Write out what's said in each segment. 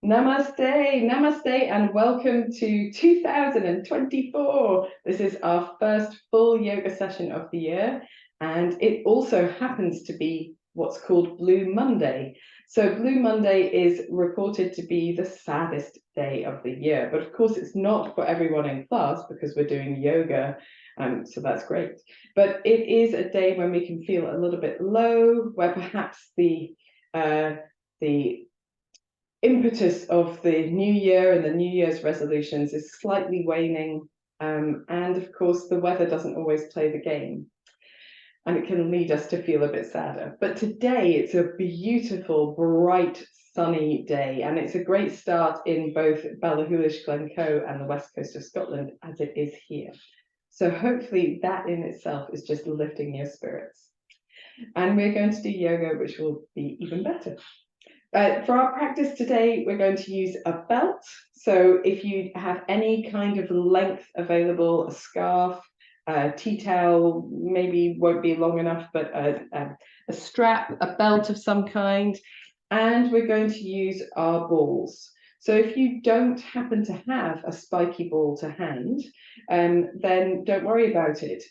Namaste, namaste, and welcome to 2024. This is our first full yoga session of the year, and it also happens to be what's called Blue Monday. So Blue Monday is reported to be the saddest day of the year, but of course it's not for everyone in class because we're doing yoga, so that's great. But it is a day when we can feel a little bit low, where perhaps the impetus of the new year and the New Year's resolutions is slightly waning, and of course the weather doesn't always play the game, and it can lead us to feel a bit sadder. But today it's a beautiful, bright, sunny day, and it's a great start in both Ballachulish, Glencoe and the west coast of Scotland, as it is here. So hopefully that in itself is just lifting your spirits. And we're going to do yoga, which will be even better. For our practice today, we're going to use a belt. So if you have any kind of length available, a scarf, a tea towel, maybe won't be long enough, but a strap, a belt of some kind. And we're going to use our balls. So if you don't happen to have a spiky ball to hand, then don't worry about it.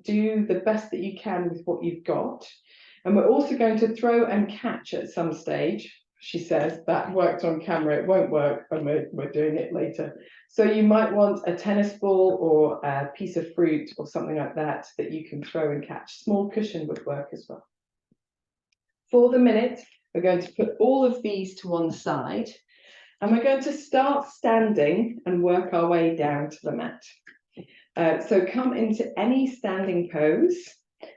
Do the best that you can with what you've got. And we're also going to throw and catch at some stage. She says that worked on camera, it won't work when we're doing it later. So you might want a tennis ball or a piece of fruit or something like that that you can throw and catch. Small cushion would work as well. For the minute, we're going to put all of these to one side, and we're going to start standing and work our way down to the mat. So come into any standing pose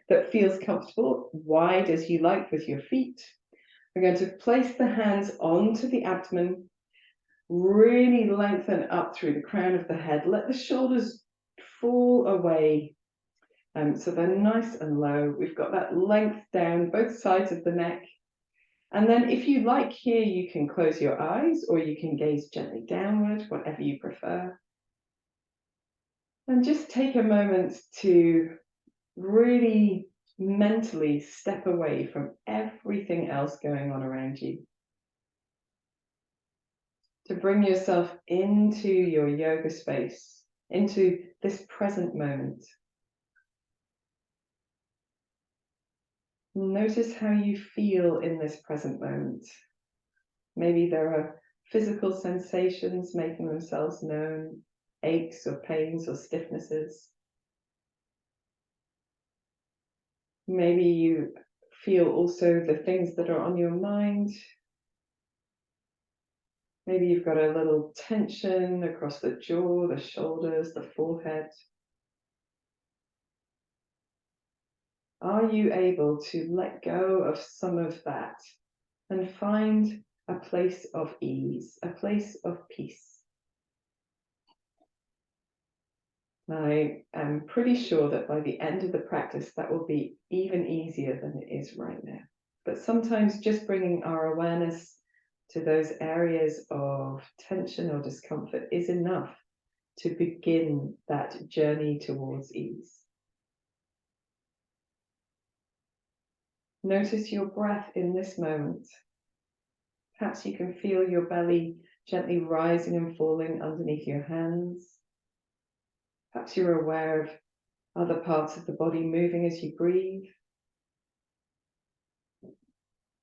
that feels comfortable, wide as you like with your feet. We're going to place the hands onto the abdomen, really lengthen up through the crown of the head. Let the shoulders fall away, so they're nice and low. We've got that length down both sides of the neck. And then if you like here, you can close your eyes or you can gaze gently downward, whatever you prefer. And just take a moment to really mentally step away from everything else going on around you. To bring yourself into your yoga space, into this present moment. Notice how you feel in this present moment. Maybe there are physical sensations making themselves known, aches or pains or stiffnesses. Maybe you feel also the things that are on your mind. Maybe you've got a little tension across the jaw, the shoulders, the forehead. Are you able to let go of some of that and find a place of ease, a place of peace? I am pretty sure that by the end of the practice, that will be even easier than it is right now. But sometimes just bringing our awareness to those areas of tension or discomfort is enough to begin that journey towards ease. Notice your breath in this moment. Perhaps you can feel your belly gently rising and falling underneath your hands. Perhaps you're aware of other parts of the body moving as you breathe.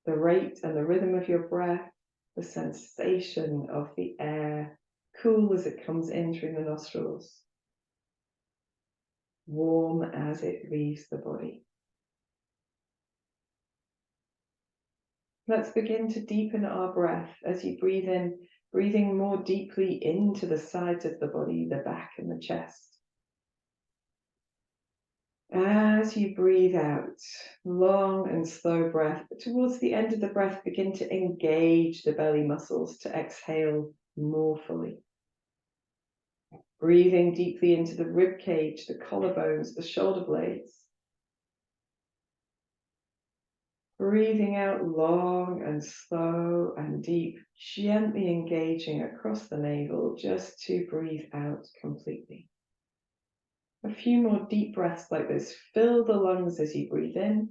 The rate and the rhythm of your breath, the sensation of the air, cool as it comes in through the nostrils, warm as it leaves the body. Let's begin to deepen our breath as you breathe in, breathing more deeply into the sides of the body, the back and the chest. As you breathe out, long and slow breath, towards the end of the breath, begin to engage the belly muscles to exhale more fully. Breathing deeply into the rib cage, the collarbones, the shoulder blades. Breathing out long and slow and deep, gently engaging across the navel just to breathe out completely. A few more deep breaths like this. Fill the lungs as you breathe in.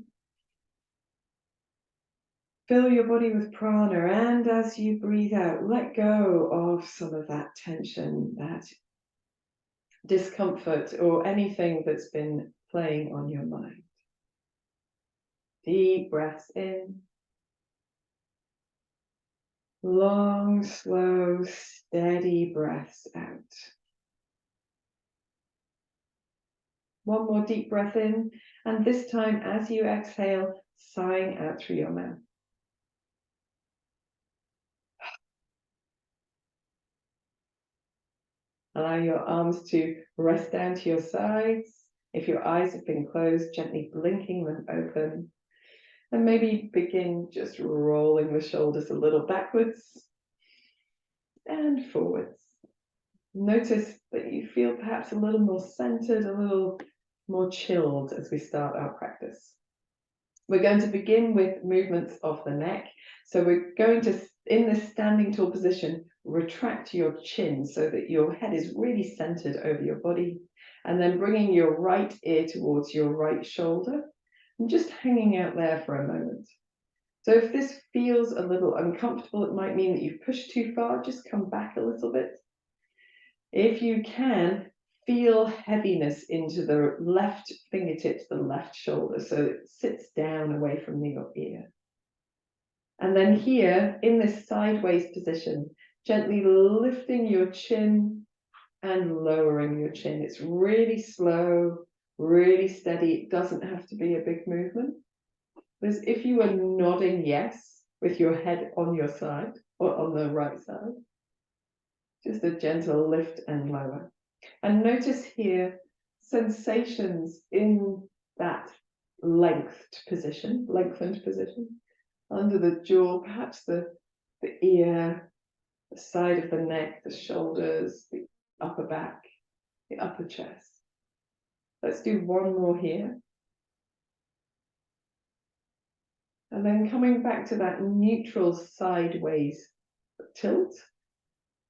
Fill your body with prana, and as you breathe out, let go of some of that tension, that discomfort, or anything that's been playing on your mind. Deep breaths in. Long, slow, steady breaths out. One more deep breath in, and this time as you exhale, sighing out through your mouth. Allow your arms to rest down to your sides. If your eyes have been closed, gently blinking them open. And maybe begin just rolling the shoulders a little backwards and forwards. Notice that you feel perhaps a little more centered, a little more chilled as we start our practice. We're going to begin with movements of the neck. So we're going to, in this standing tall position, retract your chin so that your head is really centered over your body, and then bringing your right ear towards your right shoulder and just hanging out there for a moment. So if this feels a little uncomfortable, it might mean that you've pushed too far. Just come back a little bit. If you can, feel heaviness into the left fingertips, the left shoulder, so it sits down away from your ear. And then here, in this sideways position, gently lifting your chin and lowering your chin. It's really slow, really steady. It doesn't have to be a big movement. As if you were nodding yes with your head on your side or on the right side. Just a gentle lift and lower. And notice here sensations in that lengthened position, under the jaw, perhaps the ear, the side of the neck, the shoulders, the upper back, the upper chest. Let's do one more here. And then coming back to that neutral sideways tilt,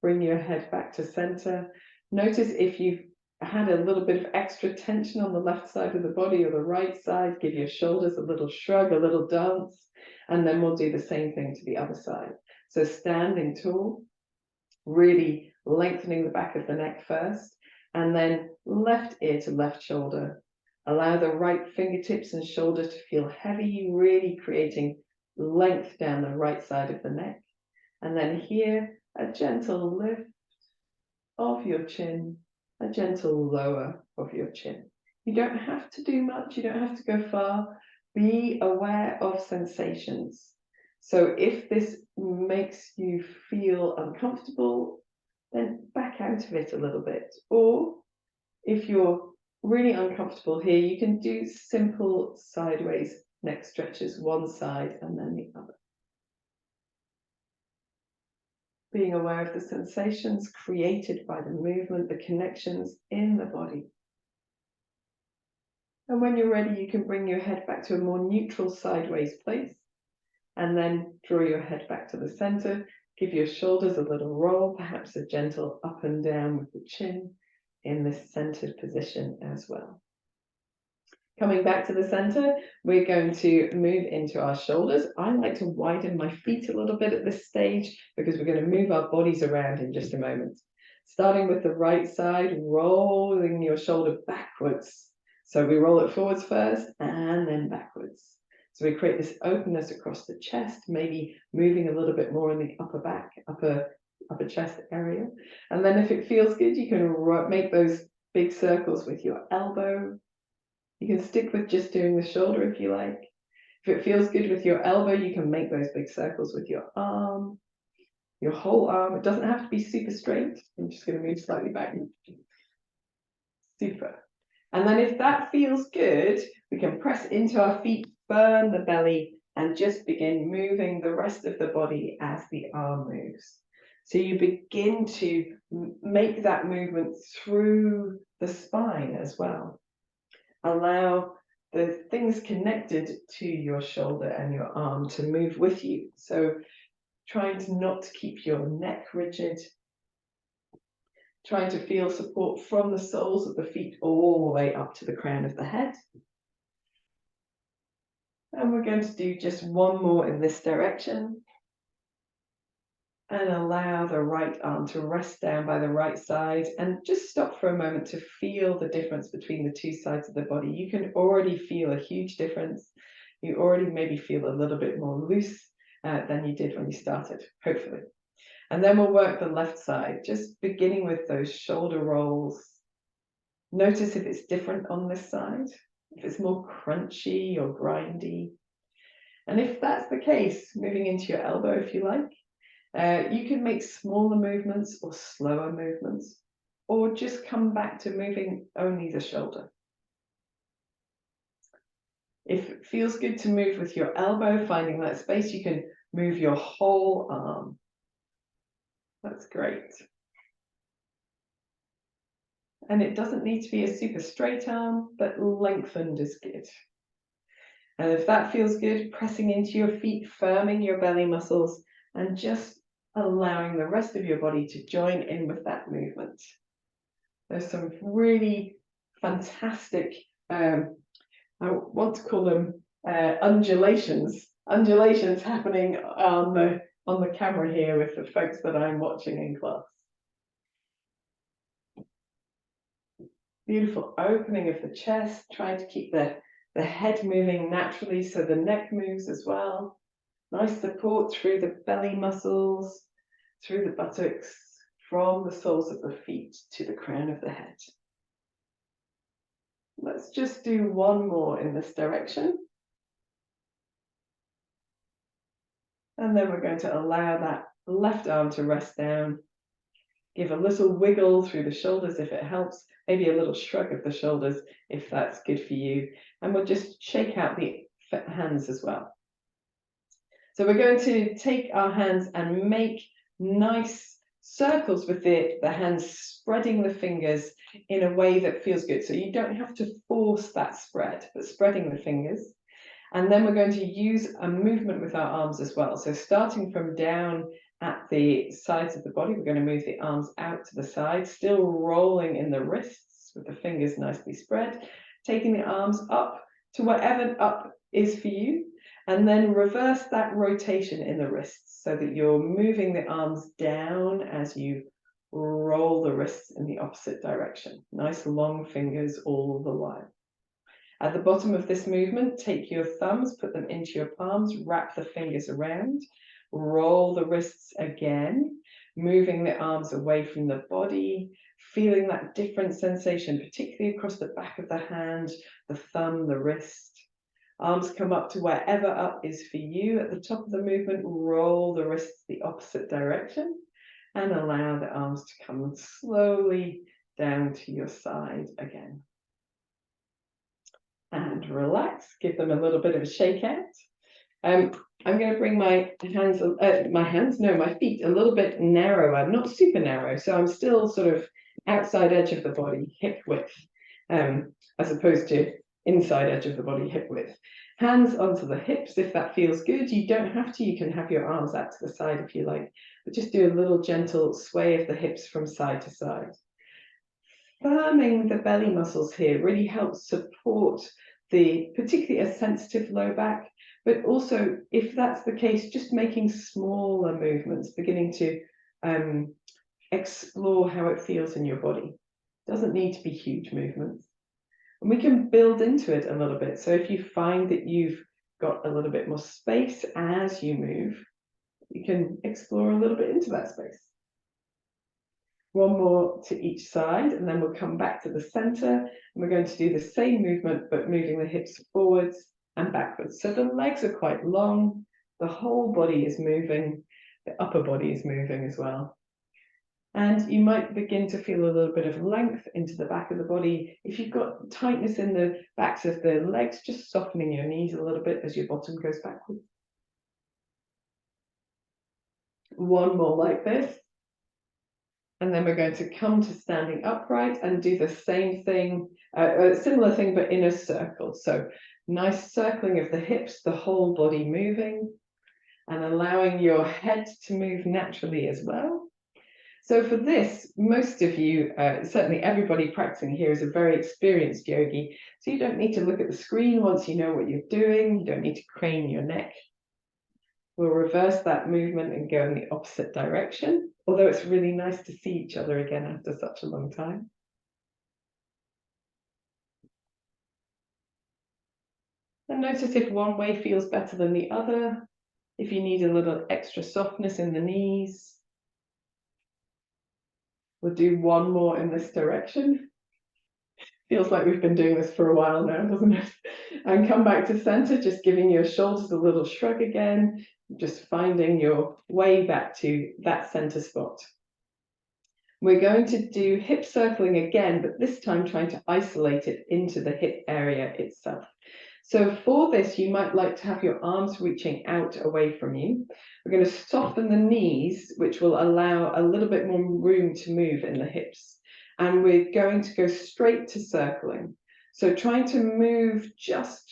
bring your head back to center. Notice if you've had a little bit of extra tension on the left side of the body or the right side, give your shoulders a little shrug, a little dance, and then we'll do the same thing to the other side. So standing tall, really lengthening the back of the neck first, and then left ear to left shoulder. Allow the right fingertips and shoulder to feel heavy, really creating length down the right side of the neck. And then here, a gentle lift of your chin, a gentle lower of your chin. You don't have to do much, you don't have to go far. Be aware of sensations. So if this makes you feel uncomfortable, then back out of it a little bit. Or if you're really uncomfortable here, you can do simple sideways neck stretches, one side and then the other. Being aware of the sensations created by the movement, the connections in the body. And when you're ready, you can bring your head back to a more neutral sideways place, and then draw your head back to the center. Give your shoulders a little roll, perhaps a gentle up and down with the chin in this centered position as well. Coming back to the center, we're going to move into our shoulders. I like to widen my feet a little bit at this stage because we're going to move our bodies around in just a moment. Starting with the right side, rolling your shoulder backwards. So we roll it forwards first and then backwards. So we create this openness across the chest, maybe moving a little bit more in the upper back, upper chest area. And then if it feels good, you can make those big circles with your elbow. You can stick with just doing the shoulder if you like. If it feels good with your elbow, you can make those big circles with your arm, your whole arm. It doesn't have to be super straight. I'm just going to move slightly back. Super. And then if that feels good, we can press into our feet, burn the belly, and just begin moving the rest of the body as the arm moves. So you begin to make that movement through the spine as well. Allow the things connected to your shoulder and your arm to move with you. So trying to not keep your neck rigid, trying to feel support from the soles of the feet all the way up to the crown of the head. And we're going to do just one more in this direction. And allow the right arm to rest down by the right side, and just stop for a moment to feel the difference between the two sides of the body. You can already feel a huge difference. You already maybe feel a little bit more loose than you did when you started, hopefully. And then we'll work the left side, just beginning with those shoulder rolls. Notice if it's different on this side, if it's more crunchy or grindy. And if that's the case, moving into your elbow if you like. You can make smaller movements or slower movements, or just come back to moving only the shoulder. If it feels good to move with your elbow, finding that space, you can move your whole arm. That's great. And it doesn't need to be a super straight arm, but lengthened is good. And if that feels good, pressing into your feet, firming your belly muscles, and just allowing the rest of your body to join in with that movement. There's some really fantastic, I want to call them undulations happening on the camera here with the folks that I'm watching in class. Beautiful opening of the chest, trying to keep the head moving naturally so the neck moves as well. Nice support through the belly muscles, through the buttocks, from the soles of the feet to the crown of the head. Let's just do one more in this direction. And then we're going to allow that left arm to rest down. Give a little wiggle through the shoulders if it helps, maybe a little shrug of the shoulders if that's good for you. And we'll just shake out the hands as well. So we're going to take our hands and make nice circles with the hands, spreading the fingers in a way that feels good. So you don't have to force that spread, but spreading the fingers. And then we're going to use a movement with our arms as well. So starting from down at the sides of the body, we're going to move the arms out to the side, still rolling in the wrists with the fingers nicely spread, taking the arms up to wherever up is for you. And then reverse that rotation in the wrists so that you're moving the arms down as you roll the wrists in the opposite direction. Nice long fingers all the while. At the bottom of this movement, take your thumbs, put them into your palms, wrap the fingers around, roll the wrists again, moving the arms away from the body, feeling that different sensation, particularly across the back of the hand, the thumb, the wrist. Arms come up to wherever up is for you. At the top of the movement, roll the wrists the opposite direction and allow the arms to come slowly down to your side again. And relax, give them a little bit of a shake out. I'm going to bring my feet a little bit narrower, not super narrow, so I'm still sort of outside edge of the body, hip width, as opposed to inside edge of the body, hip width. Hands onto the hips if that feels good. You don't have to, you can have your arms out to the side if you like, but just do a little gentle sway of the hips from side to side. Firming the belly muscles here really helps support particularly a sensitive low back, but also if that's the case, just making smaller movements, beginning to explore how it feels in your body. Doesn't need to be huge movements. And we can build into it a little bit. So if you find that you've got a little bit more space as you move, you can explore a little bit into that space. One more to each side, and then we'll come back to the center, and we're going to do the same movement, but moving the hips forwards and backwards. So the legs are quite long, the whole body is moving, the upper body is moving as well. And you might begin to feel a little bit of length into the back of the body. If you've got tightness in the backs of the legs, just softening your knees a little bit as your bottom goes backwards. One more like this. And then we're going to come to standing upright and do the same thing, a similar thing, but in a circle. So nice circling of the hips, the whole body moving, and allowing your head to move naturally as well. So for this, most of you, certainly everybody practicing here is a very experienced yogi. So you don't need to look at the screen once you know what you're doing. You don't need to crane your neck. We'll reverse that movement and go in the opposite direction, although it's really nice to see each other again after such a long time. And notice if one way feels better than the other, if you need a little extra softness in the knees. We'll do one more in this direction. Feels like we've been doing this for a while now, doesn't it? And come back to center, just giving your shoulders a little shrug again, just finding your way back to that center spot. We're going to do hip circling again, but this time trying to isolate it into the hip area itself. So for this, you might like to have your arms reaching out away from you. We're going to soften the knees, which will allow a little bit more room to move in the hips. And we're going to go straight to circling. So trying to move just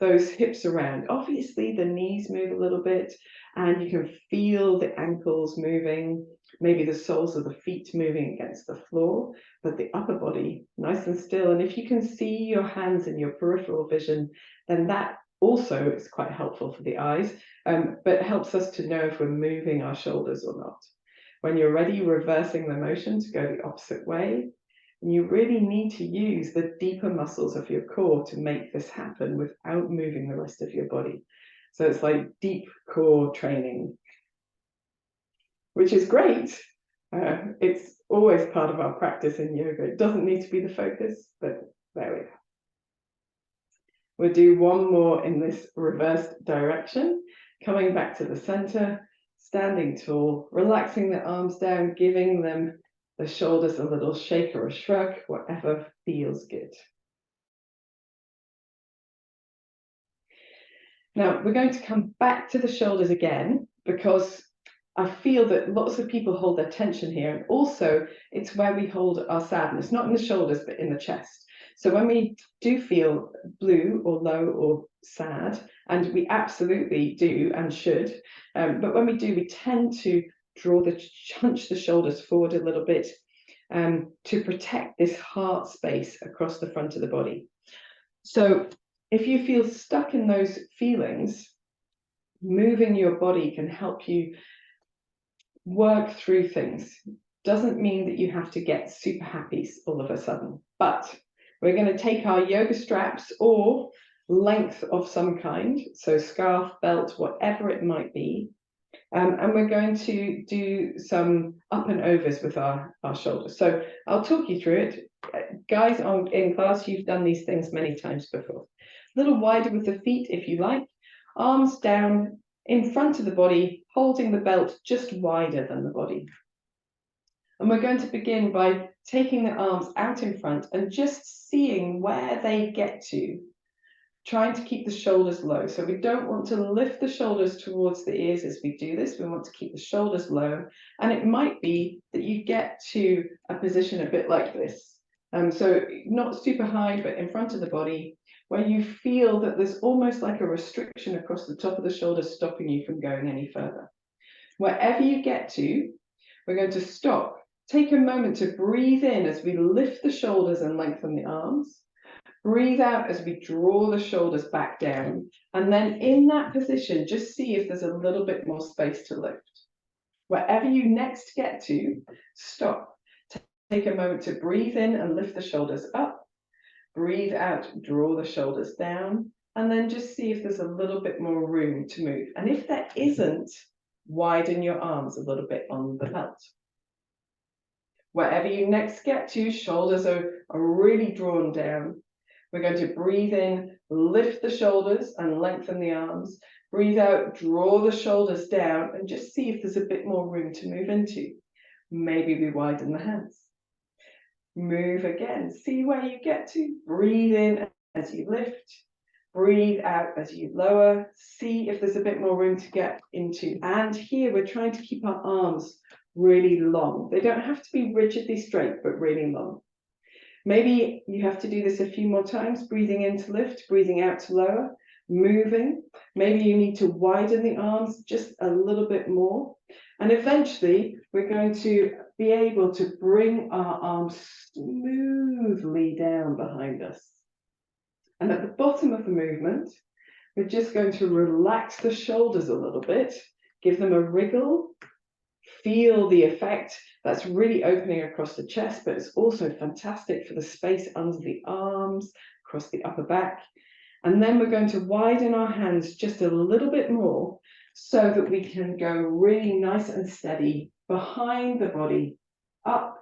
those hips around. Obviously, the knees move a little bit, and you can feel the ankles moving, maybe the soles of the feet moving against the floor, but the upper body nice and still. And if you can see your hands in your peripheral vision, then that also is quite helpful for the eyes, but helps us to know if we're moving our shoulders or not. When you're ready, reversing the motion to go the opposite way. And you really need to use the deeper muscles of your core to make this happen without moving the rest of your body. So it's like deep core training, which is great. It's always part of our practice in yoga. It doesn't need to be the focus, but there we go. We'll do one more in this reversed direction, coming back to the center, standing tall, relaxing the arms down, giving them the shoulders a little shake or a shrug, whatever feels good. Now we're going to come back to the shoulders again, because I feel that lots of people hold their tension here, and also it's where we hold our sadness, not in the shoulders, but in the chest. So when we do feel blue or low or sad, and we absolutely do and should, but when we do, we tend to hunch the shoulders forward a little bit to protect this heart space across the front of the body. So if you feel stuck in those feelings, moving your body can help you work through things. Doesn't mean that you have to get super happy all of a sudden, but we're going to take our yoga straps or length of some kind, so scarf, belt, whatever it might be, and we're going to do some up and overs with our shoulders. So I'll talk you through it. Guys in class, you've done these things many times before. A little wider with the feet if you like, arms down in front of the body, holding the belt just wider than the body. And we're going to begin by taking the arms out in front and just seeing where they get to, trying to keep the shoulders low. So we don't want to lift the shoulders towards the ears as we do this. We want to keep the shoulders low. And it might be that you get to a position a bit like this. So not super high, but in front of the body, where you feel that there's almost like a restriction across the top of the shoulders stopping you from going any further. Wherever you get to, we're going to stop. Take a moment to breathe in as we lift the shoulders and lengthen the arms. Breathe out as we draw the shoulders back down. And then in that position, just see if there's a little bit more space to lift. Wherever you next get to, stop. Take a moment to breathe in and lift the shoulders up. Breathe out, draw the shoulders down. And then just see if there's a little bit more room to move. And if there isn't, widen your arms a little bit on the belt. Wherever you next get to, shoulders are really drawn down. We're going to breathe in, lift the shoulders and lengthen the arms. Breathe out, draw the shoulders down, and just see if there's a bit more room to move into. Maybe we widen the hands. Move again. See where you get to. Breathe in as you lift. Breathe out as you lower. See if there's a bit more room to get into. And here we're trying to keep our arms really long. They don't have to be rigidly straight, but really long. Maybe you have to do this a few more times, breathing in to lift, breathing out to lower. moving. Maybe you need to widen the arms just a little bit more. And eventually we're going to be able to bring our arms smoothly down behind us. And at the bottom of the movement, we're just going to relax the shoulders a little bit, give them a wriggle, feel the effect. That's really opening across the chest, but it's also fantastic for the space under the arms, across the upper back. And then we're going to widen our hands just a little bit more so that we can go really nice and steady behind the body, up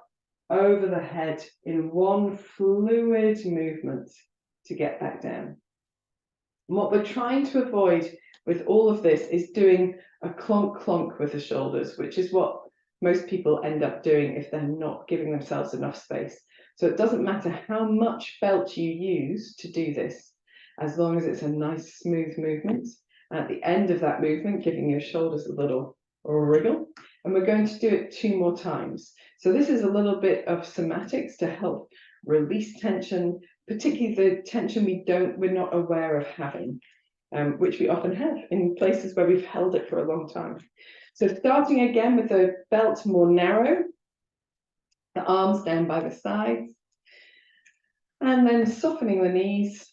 over the head in one fluid movement to get back down. And what we're trying to avoid with all of this is doing a clonk clonk with the shoulders, which is what most people end up doing if they're not giving themselves enough space. So it doesn't matter how much felt you use to do this, as long as it's a nice smooth movement. And at the end of that movement, giving your shoulders a little wriggle. And we're going to do it 2 more times. So this is a little bit of somatics to help release tension, particularly the tension we're not aware of having, which we often have in places where we've held it for a long time. So starting again with the belt more narrow, the arms down by the sides, and then softening the knees.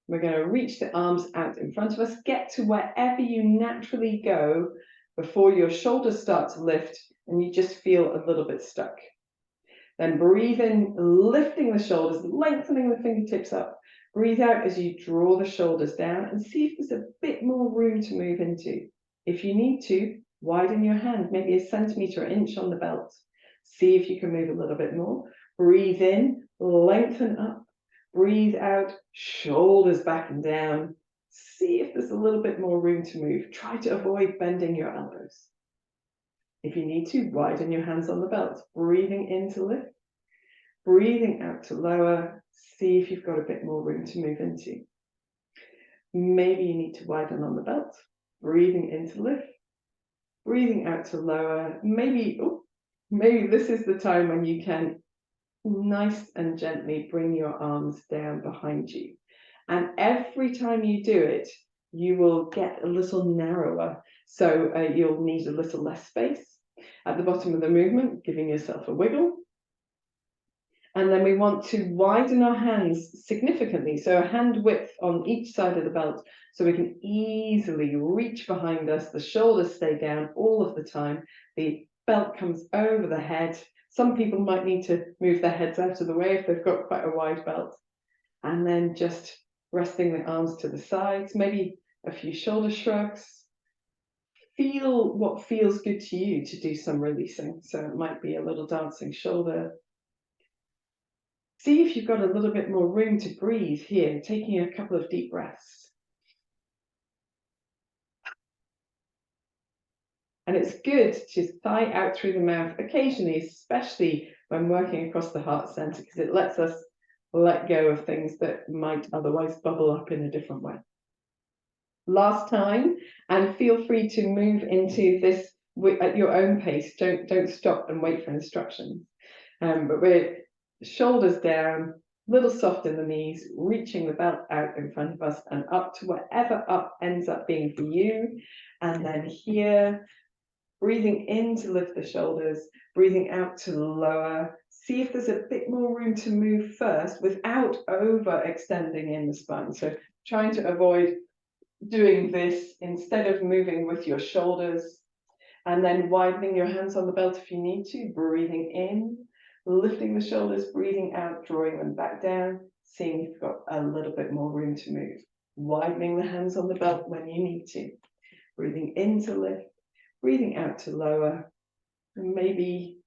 We're going to reach the arms out in front of us, get to wherever you naturally go before your shoulders start to lift and you just feel a little bit stuck. Then breathe in, lifting the shoulders, lengthening the fingertips up. Breathe out as you draw the shoulders down and see if there's a bit more room to move into. If you need to, widen your hand, maybe a centimetre, an inch on the belt. See if you can move a little bit more. Breathe in, lengthen up. Breathe out, shoulders back and down. See if there's a little bit more room to move. Try to avoid bending your elbows. If you need to, widen your hands on the belt. Breathing in to lift. Breathing out to lower. See if you've got a bit more room to move into. Maybe you need to widen on the belt. Breathing in to lift. Breathing out to lower. Maybe this is the time when you can nice and gently bring your arms down behind you. And every time you do it, you will get a little narrower. So you'll need a little less space. At the bottom of the movement, giving yourself a wiggle. And then we want to widen our hands significantly. So a hand width on each side of the belt, so we can easily reach behind us. The shoulders stay down all of the time. The belt comes over the head. Some people might need to move their heads out of the way if they've got quite a wide belt. And then just resting the arms to the sides, maybe a few shoulder shrugs. Feel what feels good to you to do some releasing. So it might be a little dancing shoulder. See if you've got a little bit more room to breathe here, taking a couple of deep breaths. And it's good to sigh out through the mouth occasionally, especially when working across the heart center, because it lets us let go of things that might otherwise bubble up in a different way. Last time, and feel free to move into this at your own pace. Don't stop and wait for instructions. But we're shoulders down, little soft in the knees, reaching the belt out in front of us and up to wherever up ends up being for you. And then here, breathing in to lift the shoulders, breathing out to lower. See if there's a bit more room to move first without overextending in the spine. So trying to avoid doing this instead of moving with your shoulders, and then widening your hands on the belt if you need to, breathing in, lifting the shoulders, breathing out, drawing them back down, seeing if you've got a little bit more room to move. Widening the hands on the belt when you need to. Breathing in to lift, breathing out to lower. And maybe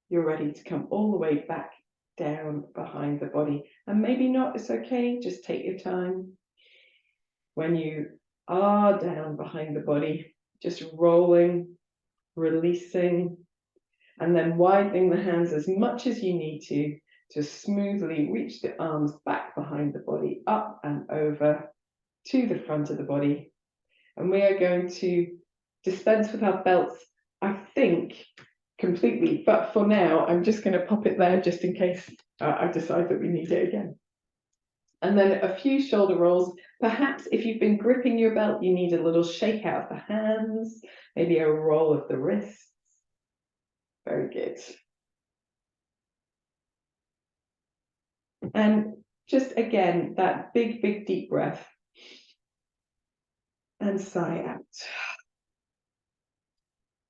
you're ready to come all the way back down behind the body. And maybe not, it's okay, just take your time. When you are down behind the body, just rolling, releasing, and then widening the hands as much as you need to smoothly reach the arms back behind the body, up and over to the front of the body. And we are going to dispense with our belts, I think, completely. But for now, I'm just going to pop it there just in case I decide that we need it again. And then a few shoulder rolls. Perhaps if you've been gripping your belt, you need a little shake out of the hands, maybe a roll of the wrists. Very good. And just again, that big, big deep breath. And sigh out.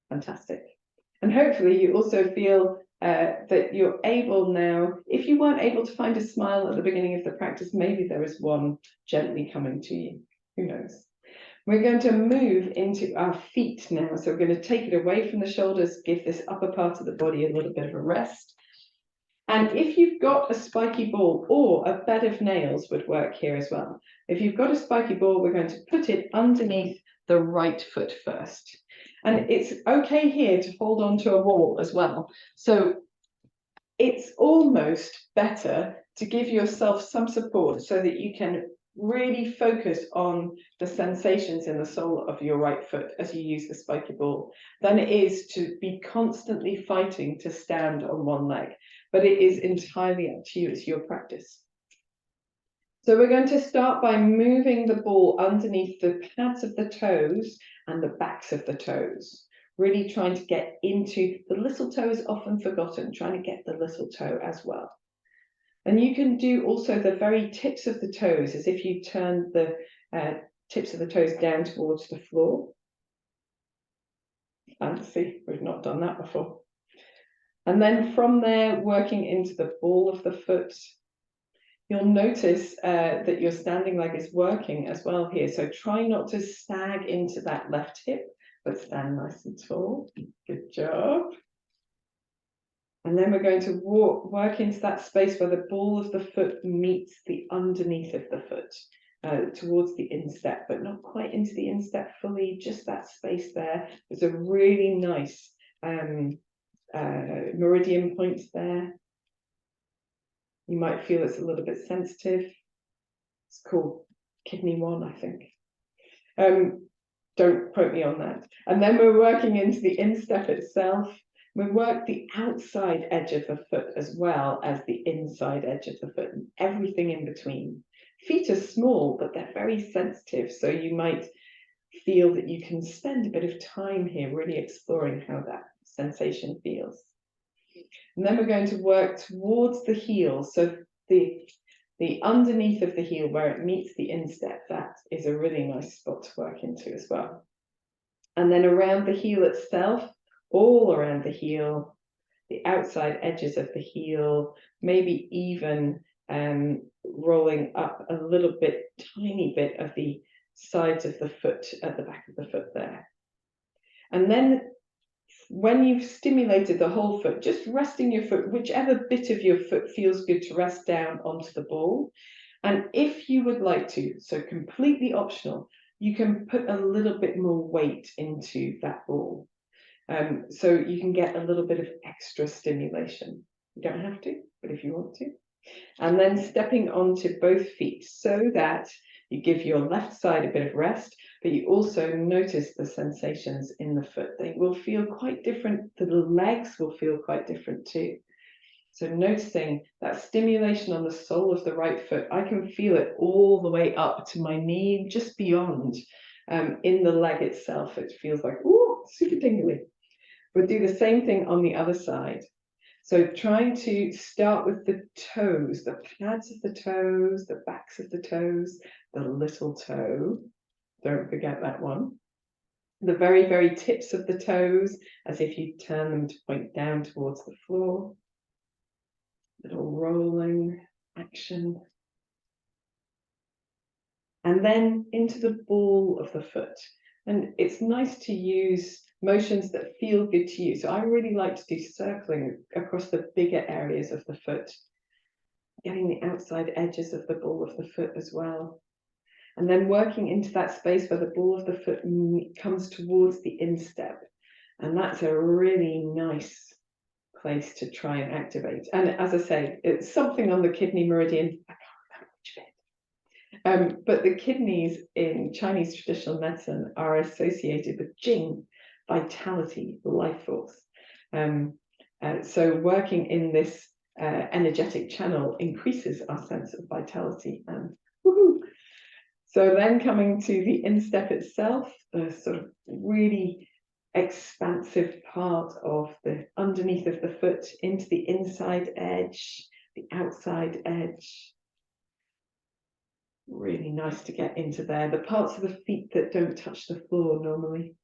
Fantastic. And hopefully you also feel that you're able now, if you weren't able to find a smile at the beginning of the practice, maybe there is one gently coming to you. Who knows? We're going to move into our feet now. So we're going to take it away from the shoulders, give this upper part of the body a little bit of a rest. And if you've got a spiky ball, or a bed of nails would work here as well. If you've got a spiky ball, we're going to put it underneath the right foot first. And it's okay here to hold on to a wall as well. So it's almost better to give yourself some support so that you can really focus on the sensations in the sole of your right foot as you use the spiky ball than it is to be constantly fighting to stand on one leg. But it is entirely up to you, it's your practice. So we're going to start by moving the ball underneath the pads of the toes and the backs of the toes. Really trying to get into the little toe is often forgotten, trying to get the little toe as well. And you can do also the very tips of the toes as if you turn the tips of the toes down towards the floor. Fancy, we've not done that before. And then from there, working into the ball of the foot. You'll notice that your standing leg is working as well here. So try not to sag into that left hip, but stand nice and tall. Good job. And then we're going to work into that space where the ball of the foot meets the underneath of the foot, towards the instep, but not quite into the instep fully, just that space there. There's a really nice meridian point there. You might feel it's a little bit sensitive. It's called kidney 1, I think. Don't quote me on that. And then we're working into the instep itself. We work the outside edge of the foot as well as the inside edge of the foot, and everything in between. Feet are small, but they're very sensitive. So you might feel that you can spend a bit of time here really exploring how that sensation feels. And then we're going to work towards the heel. So the underneath of the heel where it meets the instep, that is a really nice spot to work into as well. And then around the heel itself, all around the heel, the outside edges of the heel, maybe even rolling up a little bit, tiny bit of the sides of the foot at the back of the foot there. And then when you've stimulated the whole foot, just resting your foot, whichever bit of your foot feels good to rest down onto the ball. And if you would like to, so completely optional, you can put a little bit more weight into that ball. So you can get a little bit of extra stimulation. You don't have to, but if you want to. And then stepping onto both feet so that you give your left side a bit of rest, but you also notice the sensations in the foot. They will feel quite different. The legs will feel quite different too. So noticing that stimulation on the sole of the right foot, I can feel it all the way up to my knee, just beyond. In the leg itself, it feels like, ooh, super tingly. We'll do the same thing on the other side. So trying to start with the toes, the pads of the toes, the backs of the toes, the little toe. Don't forget that one. The very, very tips of the toes, as if you turn them to point down towards the floor. Little rolling action. And then into the ball of the foot. And it's nice to use motions that feel good to you. So I really like to do circling across the bigger areas of the foot, getting the outside edges of the ball of the foot as well. And then working into that space where the ball of the foot comes towards the instep. And that's a really nice place to try and activate. And as I say, it's something on the kidney meridian. I can't remember which bit. But the kidneys in Chinese traditional medicine are associated with Jing, vitality, life force. So working in this energetic channel increases our sense of vitality and woohoo. So then coming to the instep itself, the sort of really expansive part of the underneath of the foot into the inside edge, the outside edge. Really nice to get into there. The parts of the feet that don't touch the floor normally.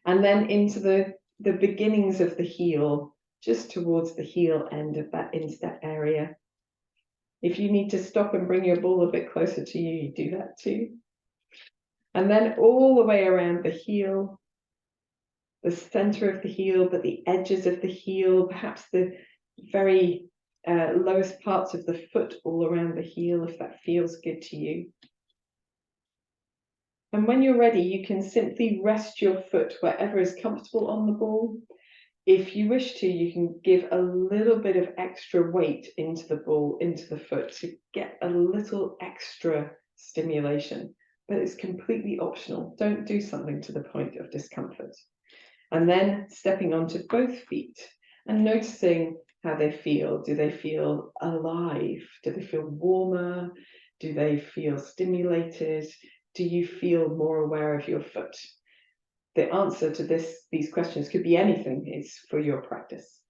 And then into the beginnings of the heel, just towards the heel end of that instep area. If you need to stop and bring your ball a bit closer to you, you do that too. And then all the way around the heel, the center of the heel, but the edges of the heel, perhaps the very lowest parts of the foot all around the heel, if that feels good to you. And when you're ready, you can simply rest your foot wherever is comfortable on the ball. If you wish to, you can give a little bit of extra weight into the ball, into the foot, to get a little extra stimulation, but it's completely optional. Don't do something to the point of discomfort. And then stepping onto both feet and noticing how they feel. Do they feel alive? Do they feel warmer? Do they feel stimulated? Do you feel more aware of your foot? The answer to these questions could be anything. It's for your practice.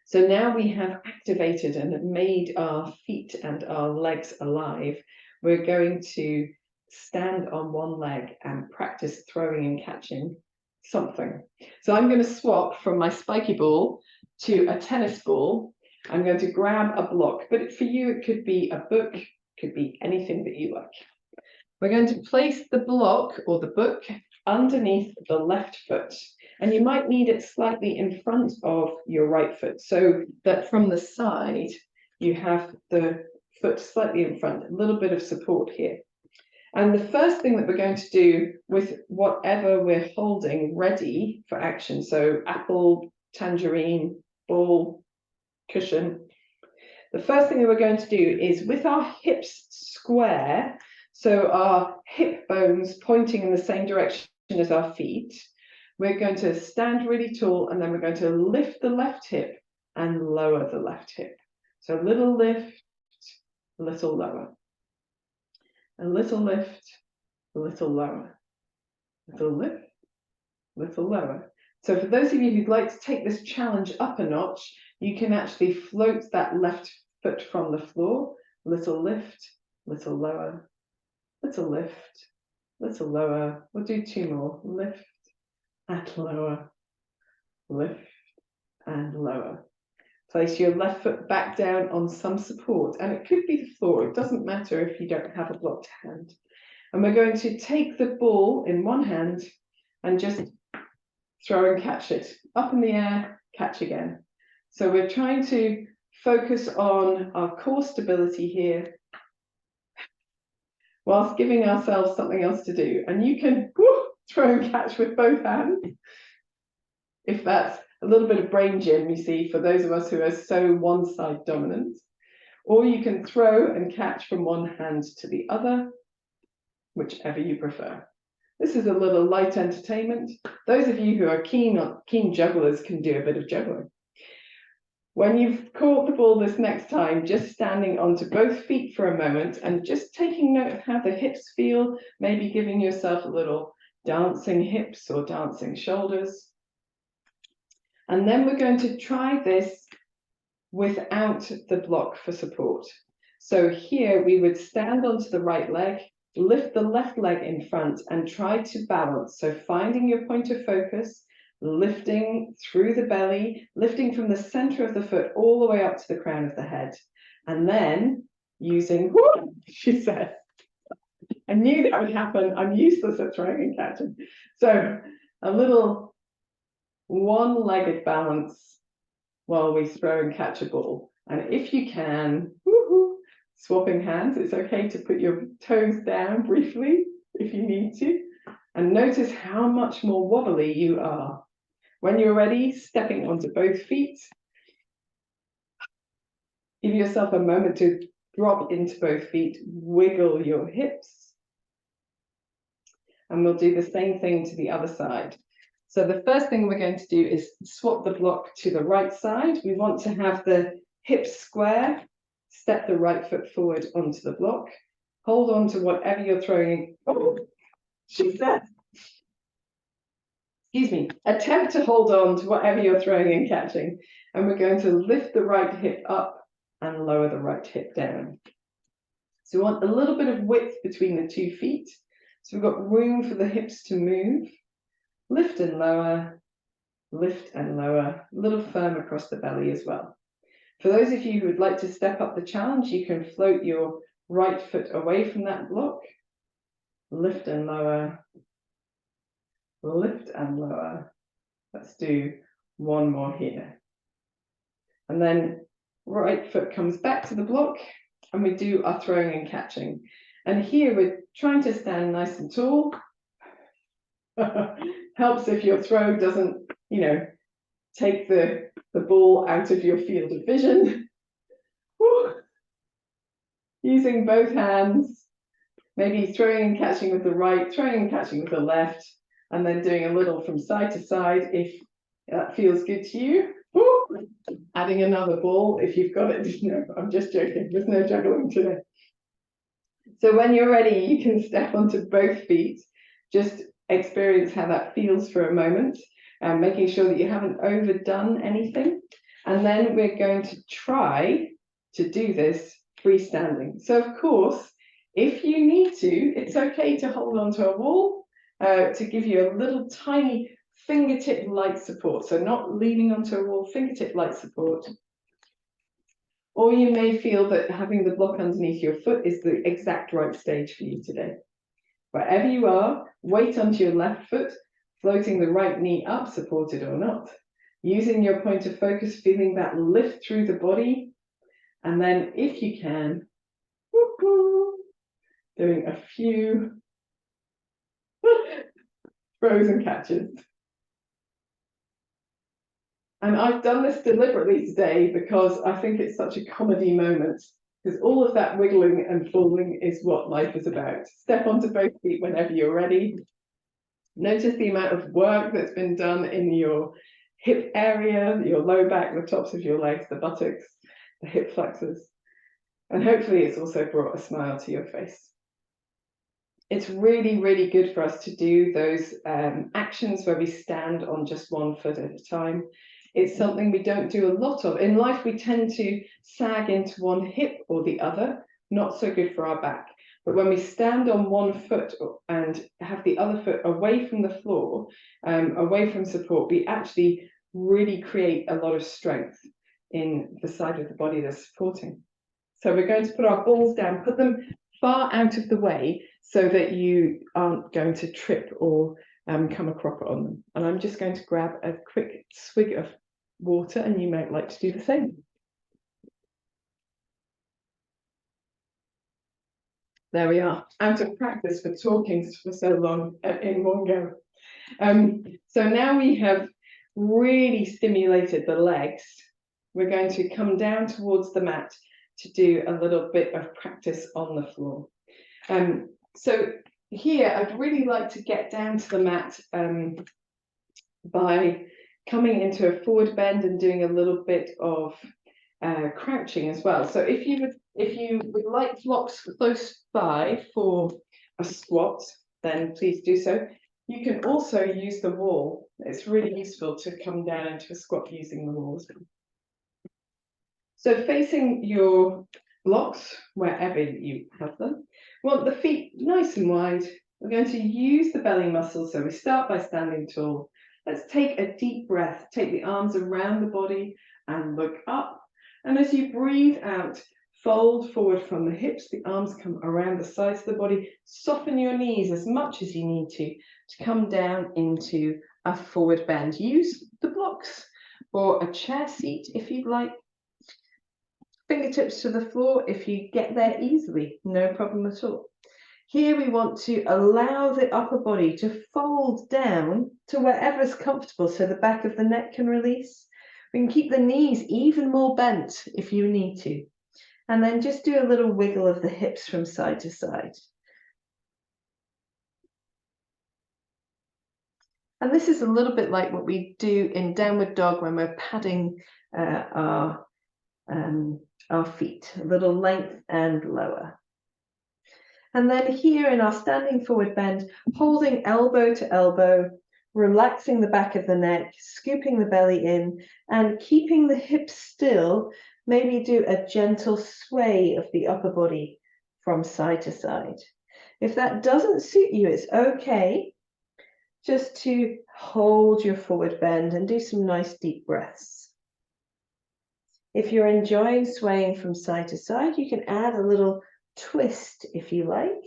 So now we have activated and made our feet and our legs alive. We're going to stand on one leg and practice throwing and catching something. So I'm going to swap from my spiky ball to a tennis ball. I'm going to grab a block, but for you it could be a book, could be anything that you like. We're going to place the block or the book underneath the left foot, and you might need it slightly in front of your right foot, so that from the side you have the foot slightly in front, a little bit of support here. And the first thing that we're going to do with whatever we're holding ready for action, so apple, tangerine, ball, cushion, the first thing that we're going to do is with our hips square, so our hip bones pointing in the same direction as our feet, we're going to stand really tall, and then we're going to lift the left hip and lower the left hip. So a little lift, a little lower. A little lift, a little lower. Little lift, little lower. So for those of you who'd like to take this challenge up a notch, you can actually float that left foot from the floor. Little lift, little lower, little lift, little lower. We'll do two more. Lift and lower, lift and lower. Place your left foot back down on some support, and it could be the floor. It doesn't matter if you don't have a blocked hand. And we're going to take the ball in one hand and just throw and catch it. Up in the air, catch again. So we're trying to focus on our core stability here, whilst giving ourselves something else to do. And you can throw and catch with both hands, if that's a little bit of brain gym, you see, for those of us who are so one side dominant. Or you can throw and catch from one hand to the other, whichever you prefer. This is a little light entertainment. Those of you who are keen jugglers can do a bit of juggling. When you've caught the ball this next time, just standing onto both feet for a moment and just taking note of how the hips feel, maybe giving yourself a little dancing hips or dancing shoulders. And then we're going to try this without the block for support. So here we would stand onto the right leg, lift the left leg in front and try to balance. So finding your point of focus, lifting through the belly, lifting from the center of the foot all the way up to the crown of the head. And then using, she said, I knew that would happen. I'm useless at throwing and catching. So a little one-legged balance while we throw and catch a ball. And if you can, swapping hands, it's okay to put your toes down briefly if you need to, and notice how much more wobbly you are. When you're ready, stepping onto both feet, give yourself a moment to drop into both feet, wiggle your hips, and we'll do the same thing to the other side. So the first thing we're going to do is swap the block to the right side. We want to have the hips square, step the right foot forward onto the block, hold on to whatever you're throwing. Oh, she said. Excuse me, attempt to hold on to whatever you're throwing and catching. And we're going to lift the right hip up and lower the right hip down. So we want a little bit of width between the 2 feet. So we've got room for the hips to move. Lift and lower, a little firm across the belly as well. For those of you who would like to step up the challenge, you can float your right foot away from that block. Lift and lower, lift and lower. Let's do one more here. And then right foot comes back to the block and we do our throwing and catching. And here we're trying to stand nice and tall. Helps if your throw doesn't, take the ball out of your field of vision. Using both hands, maybe throwing and catching with the right, throwing and catching with the left, and then doing a little from side to side if that feels good to you. Adding another ball if you've got it. No, I'm just joking. There's no juggling today. So when you're ready, you can step onto both feet. Just experience how that feels for a moment, and making sure that you haven't overdone anything. And then we're going to try to do this freestanding. So of course, if you need to, it's okay to hold onto a wall to give you a little tiny fingertip light support. So not leaning onto a wall, fingertip light support. Or you may feel that having the block underneath your foot is the exact right stage for you today. Wherever you are, weight onto your left foot, floating the right knee up, supported or not. Using your point of focus, feeling that lift through the body. And then if you can, doing a few throws and catches. And I've done this deliberately today because I think it's such a comedy moment, because all of that wiggling and falling is what life is about. Step onto both feet whenever you're ready. Notice the amount of work that's been done in your hip area, your low back, the tops of your legs, the buttocks, the hip flexors. And hopefully it's also brought a smile to your face. It's really, really good for us to do those actions where we stand on just one foot at a time. It's something we don't do a lot of. In life, we tend to sag into one hip or the other, not so good for our back. But when we stand on one foot and have the other foot away from the floor, away from support, we actually really create a lot of strength in the side of the body that's supporting. So we're going to put our balls down, put them far out of the way so that you aren't going to trip or come a cropper on them. And I'm just going to grab a quick swig of water, and you might like to do the same. There we are, out of practice for talking for so long in one go. So now we have really stimulated the legs. We're going to come down towards the mat to do a little bit of practice on the floor. So here, I'd really like to get down to the mat by coming into a forward bend and doing a little bit of crouching as well. So if you would like blocks close by for a squat, then please do so. You can also use the wall. It's really useful to come down into a squat using the wall as well. So facing your blocks, wherever you have them, want the feet nice and wide. We're going to use the belly muscles. So we start by standing tall. Let's take a deep breath. Take the arms around the body and look up. And as you breathe out, fold forward from the hips. The arms come around the sides of the body. Soften your knees as much as you need to come down into a forward bend. Use the blocks or a chair seat if you'd like. Fingertips to the floor if you get there easily, no problem at all. Here we want to allow the upper body to fold down to wherever's comfortable so the back of the neck can release. We can keep the knees even more bent if you need to. And then just do a little wiggle of the hips from side to side. And this is a little bit like what we do in downward dog when we're padding our feet, a little length and lower. And then here in our standing forward bend, holding elbow to elbow, relaxing the back of the neck, scooping the belly in, and keeping the hips still. Maybe do a gentle sway of the upper body from side to side. If that doesn't suit you, it's okay just to hold your forward bend and do some nice deep breaths. If you're enjoying swaying from side to side, you can add a little twist if you like.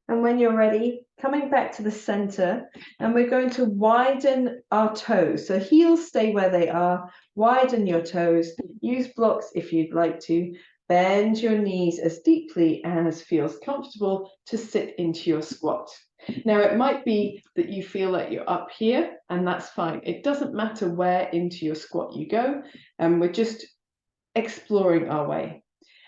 And when you're ready, coming back to the center, and we're going to widen our toes. So heels stay where they are, widen your toes, use blocks if you'd like to, bend your knees as deeply as feels comfortable to sit into your squat. Now, it might be that you feel like you're up here, and that's fine. It doesn't matter where into your squat you go, and we're just exploring our way.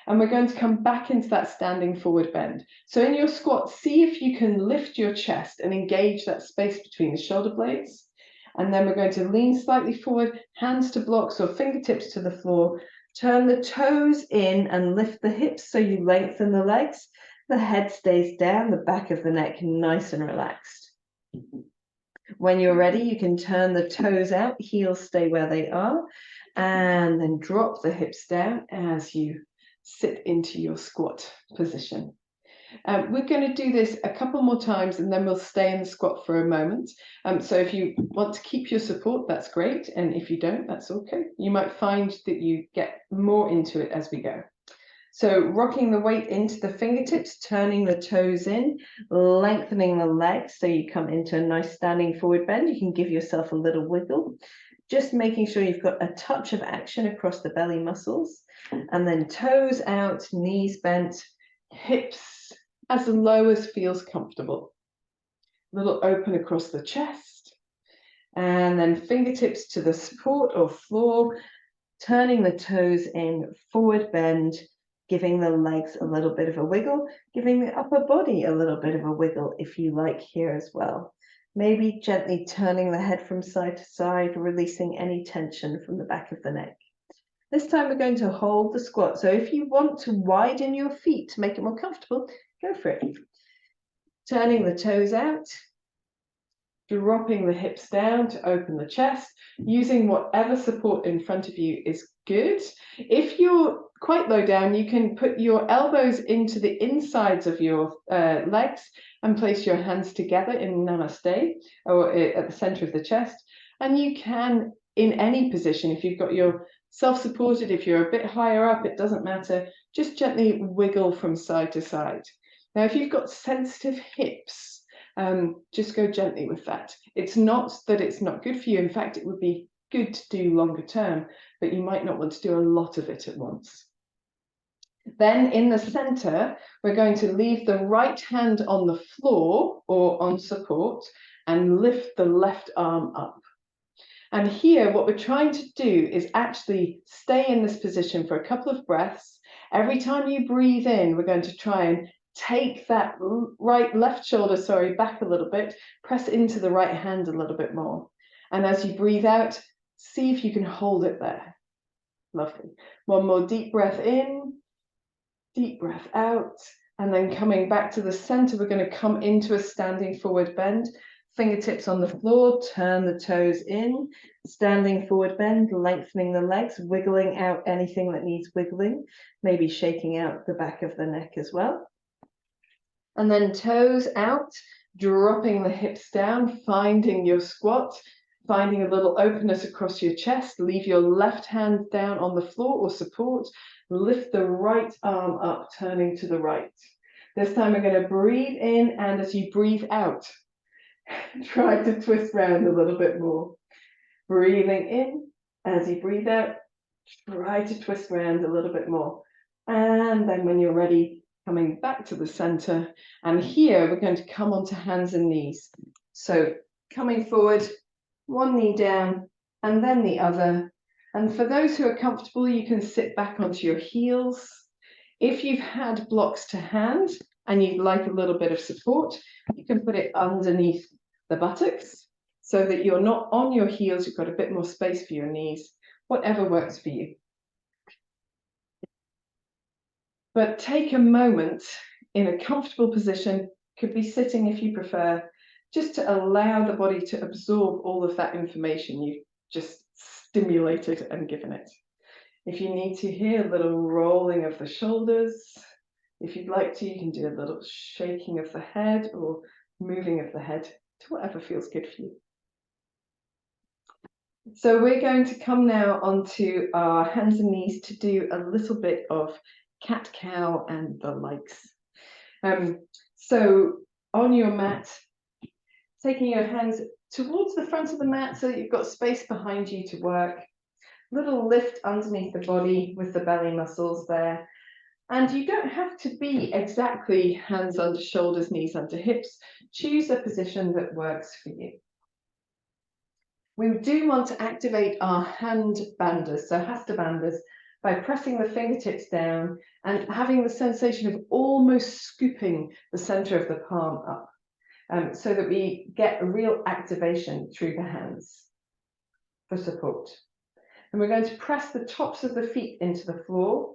And we're going to come back into that standing forward bend. So in your squat, see if you can lift your chest and engage that space between the shoulder blades. And then we're going to lean slightly forward, hands to blocks or fingertips to the floor. Turn the toes in and lift the hips so you lengthen the legs. The head stays down, the back of the neck nice and relaxed. When you're ready, you can turn the toes out, heels stay where they are, and then drop the hips down as you sit into your squat position. We're going to do this a couple more times and then we'll stay in the squat for a moment. So if you want to keep your support, that's great. And if you don't, that's okay. You might find that you get more into it as we go. So rocking the weight into the fingertips, turning the toes in, lengthening the legs so you come into a nice standing forward bend. You can give yourself a little wiggle. Just making sure you've got a touch of action across the belly muscles, and then toes out, knees bent, hips as low as feels comfortable. A little open across the chest, and then fingertips to the support or floor, turning the toes in, forward bend, giving the legs a little bit of a wiggle, giving the upper body a little bit of a wiggle if you like here as well. Maybe gently turning the head from side to side, releasing any tension from the back of the neck. This time we're going to hold the squat. So if you want to widen your feet to make it more comfortable, go for it. Turning the toes out, dropping the hips down to open the chest, using whatever support in front of you is good. If you're quite low down, you can put your elbows into the insides of your legs and place your hands together in Namaste or at the center of the chest. And you can, in any position, if you've got your self-supported, if you're a bit higher up, it doesn't matter, just gently wiggle from side to side. Now, if you've got sensitive hips, just go gently with that. It's not that it's not good for you. In fact, it would be good to do longer term, but you might not want to do a lot of it at once. Then in the center, we're going to leave the right hand on the floor or on support and lift the left arm up. And here, what we're trying to do is actually stay in this position for a couple of breaths. Every time you breathe in, we're going to try and take that left shoulder, back a little bit, press into the right hand a little bit more. And as you breathe out, see if you can hold it there. Lovely. One more deep breath in, deep breath out, and then coming back to the center, we're going to come into a standing forward bend. Fingertips on the floor, turn the toes in, standing forward bend, lengthening the legs, wiggling out anything that needs wiggling, maybe shaking out the back of the neck as well. And then toes out, dropping the hips down, finding your squat, finding a little openness across your chest. Leave your left hand down on the floor or support. Lift the right arm up, turning to the right. This time we're going to breathe in, and as you breathe out, try to twist round a little bit more. Breathing in, as you breathe out, try to twist round a little bit more. And then when you're ready, coming back to the center. And here we're going to come onto hands and knees. So coming forward, one knee down, and then the other. And for those who are comfortable, you can sit back onto your heels. If you've had blocks to hand, and you'd like a little bit of support, you can put it underneath the buttocks so that you're not on your heels, you've got a bit more space for your knees, whatever works for you. But take a moment in a comfortable position, could be sitting if you prefer, just to allow the body to absorb all of that information you've just stimulated and given it. If you need to hear a little rolling of the shoulders, if you'd like to, you can do a little shaking of the head or moving of the head to whatever feels good for you. So we're going to come now onto our hands and knees to do a little bit of cat-cow and the likes. So on your mat, taking your hands towards the front of the mat so that you've got space behind you to work. Little lift underneath the body with the belly muscles there. And you don't have to be exactly hands under shoulders, knees under hips. Choose a position that works for you. We do want to activate our hand bandhas, so hasta bandhas, by pressing the fingertips down and having the sensation of almost scooping the center of the palm up, so that we get a real activation through the hands for support. And we're going to press the tops of the feet into the floor.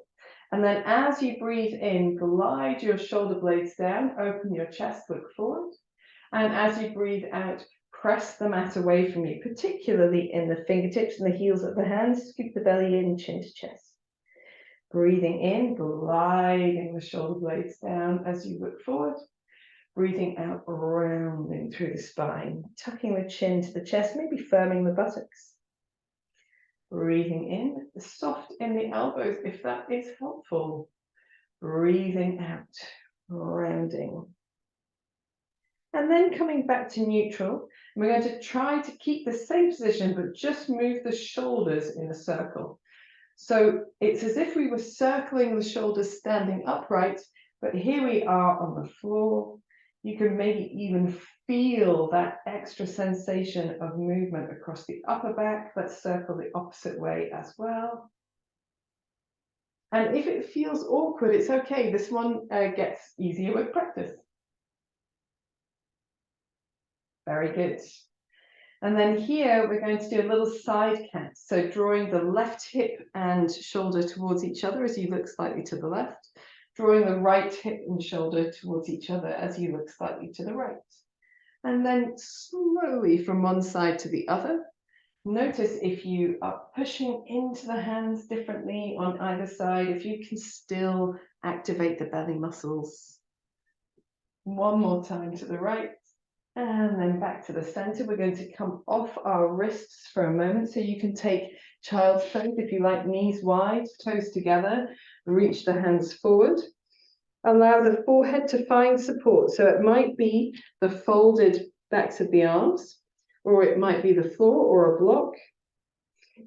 And then as you breathe in, glide your shoulder blades down, open your chest, look forward. And as you breathe out, press the mat away from you, particularly in the fingertips and the heels of the hands. Scoop the belly in, chin to chest. Breathing in, gliding the shoulder blades down as you look forward. Breathing out, rounding through the spine, tucking the chin to the chest, maybe firming the buttocks. Breathing in, soft in the elbows if that is helpful. Breathing out, rounding. And then coming back to neutral, we're going to try to keep the same position, but just move the shoulders in a circle. So it's as if we were circling the shoulders standing upright, but here we are on the floor. You can maybe even feel that extra sensation of movement across the upper back. Let's circle the opposite way as well. And if it feels awkward, it's okay. This one gets easier with practice. Very good. And then here we're going to do a little side cat. So drawing the left hip and shoulder towards each other as you look slightly to the left. Drawing the right hip and shoulder towards each other as you look slightly to the right. And then slowly from one side to the other. Notice if you are pushing into the hands differently on either side, if you can still activate the belly muscles. One more time to the right. And then back to the center. We're going to come off our wrists for a moment. So you can take child's pose if you like, knees wide, toes together, reach the hands forward. Allow the forehead to find support. So it might be the folded backs of the arms, or it might be the floor or a block.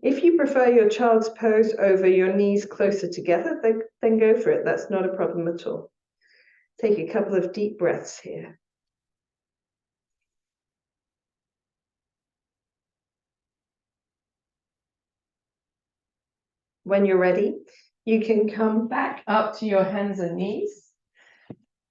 If you prefer your child's pose over your knees closer together, then go for it. That's not a problem at all. Take a couple of deep breaths here. When you're ready, you can come back up to your hands and knees.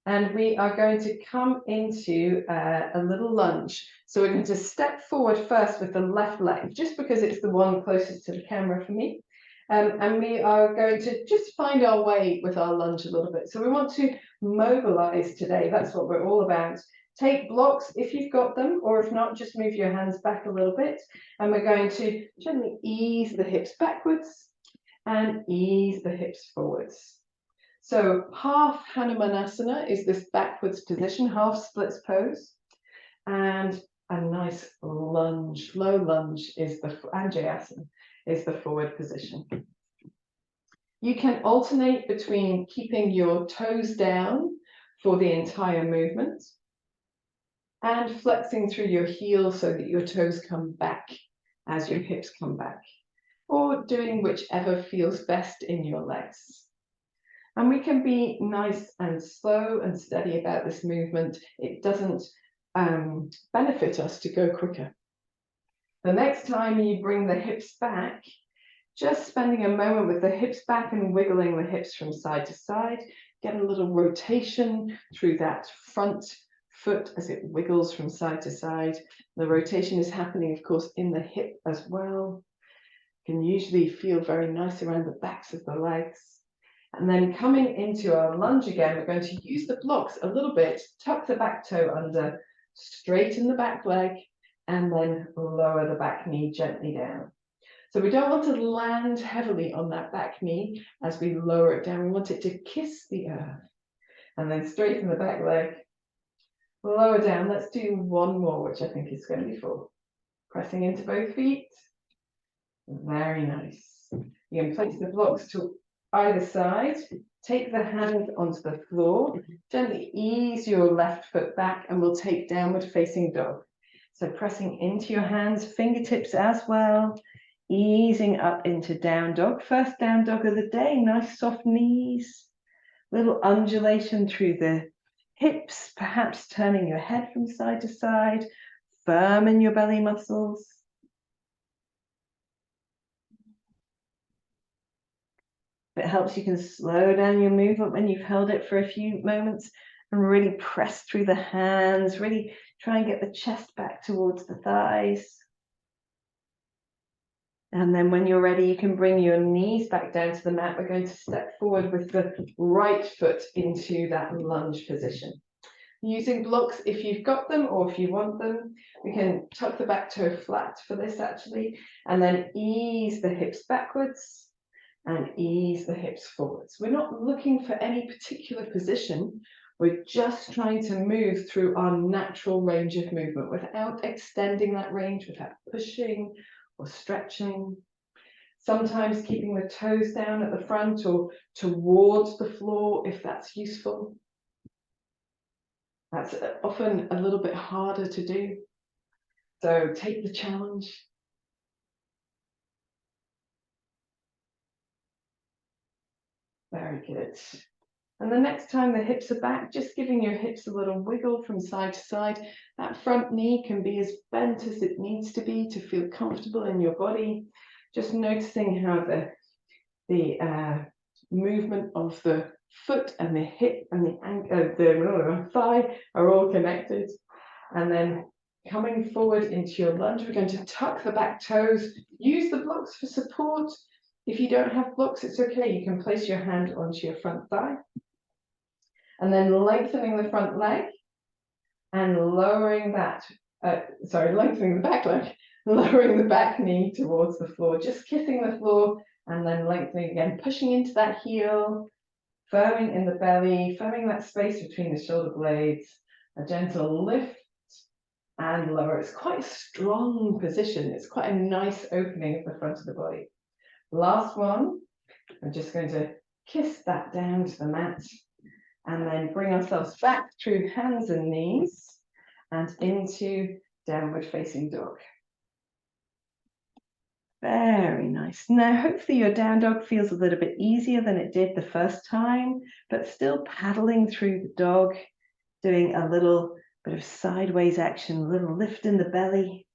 And we are going to come into a little lunge. So we're going to step forward first with the left leg, just because it's the one closest to the camera for me. And we are going to just find our way with our lunge a little bit. So we want to mobilize today. That's what we're all about. Take blocks if you've got them, or if not, just move your hands back a little bit. And we're going to gently ease the hips backwards and ease the hips forwards. So half Hanumanasana is this backwards position, half splits pose, and a nice lunge, low lunge is the Anjayasana, is the forward position. You can alternate between keeping your toes down for the entire movement and flexing through your heels so that your toes come back as your hips come back, or doing whichever feels best in your legs. And we can be nice and slow and steady about this movement. It doesn't benefit us to go quicker. The next time you bring the hips back, just spending a moment with the hips back and wiggling the hips from side to side, get a little rotation through that front foot as it wiggles from side to side. The rotation is happening, of course, in the hip as well. You can usually feel very nice around the backs of the legs. And then coming into our lunge again, we're going to use the blocks a little bit, tuck the back toe under, straighten the back leg, and then lower the back knee gently down. So we don't want to land heavily on that back knee as we lower it down. We want it to kiss the earth. And then straighten the back leg, lower down. Let's do one more, which I think is going to be full. Pressing into both feet. Very nice. You can place the blocks to either side. Take the hand onto the floor. Gently ease your left foot back and we'll take downward facing dog. So pressing into your hands, fingertips as well. Easing up into down dog. First down dog of the day. Nice soft knees. Little undulation through the hips, perhaps turning your head from side to side. Firm in your belly muscles. If it helps, you can slow down your movement when you've held it for a few moments and really press through the hands, really try and get the chest back towards the thighs. And then when you're ready, you can bring your knees back down to the mat. We're going to step forward with the right foot into that lunge position. Using blocks if you've got them or if you want them. We can tuck the back toe flat for this actually, and then ease the hips backwards and ease the hips forwards. We're not looking for any particular position. We're just trying to move through our natural range of movement without extending that range, without pushing or stretching. Sometimes keeping the toes down at the front or towards the floor if that's useful. That's often a little bit harder to do. So take the challenge. Very good. And the next time the hips are back, just giving your hips a little wiggle from side to side. That front knee can be as bent as it needs to be to feel comfortable in your body. Just noticing how the movement of the foot and the hip and the thigh are all connected. And then coming forward into your lunge, we're going to tuck the back toes. Use the blocks for support. If you don't have blocks, it's okay. You can place your hand onto your front thigh. And then lengthening the front leg and lowering that, lengthening the back leg, lowering the back knee towards the floor, just kissing the floor and then lengthening again, pushing into that heel, firming in the belly, firming that space between the shoulder blades, a gentle lift and lower. It's quite a strong position. It's quite a nice opening of the front of the body. Last one, I'm just going to kiss that down to the mat and then bring ourselves back through hands and knees and into downward facing dog. Very nice. Now, hopefully your down dog feels a little bit easier than it did the first time, but still paddling through the dog, doing a little bit of sideways action, a little lift in the belly.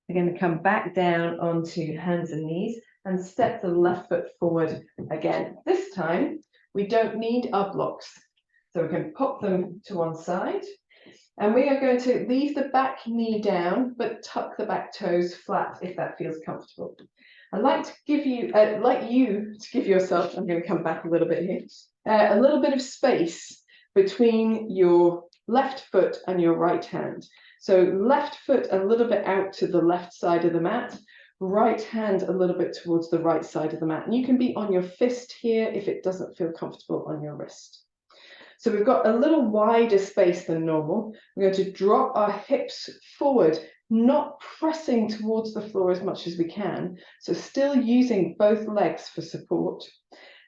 We're going to come back down onto hands and knees and step the left foot forward again. This time, we don't need our blocks. So we can pop them to one side. And we are going to leave the back knee down, but tuck the back toes flat if that feels comfortable. I'd like to give you, give yourself, I'm going to come back a little bit here, a little bit of space between your left foot and your right hand. So left foot a little bit out to the left side of the mat, right hand a little bit towards the right side of the mat. And you can be on your fist here if it doesn't feel comfortable on your wrist. So we've got a little wider space than normal. We're going to drop our hips forward, not pressing towards the floor as much as we can. So still using both legs for support.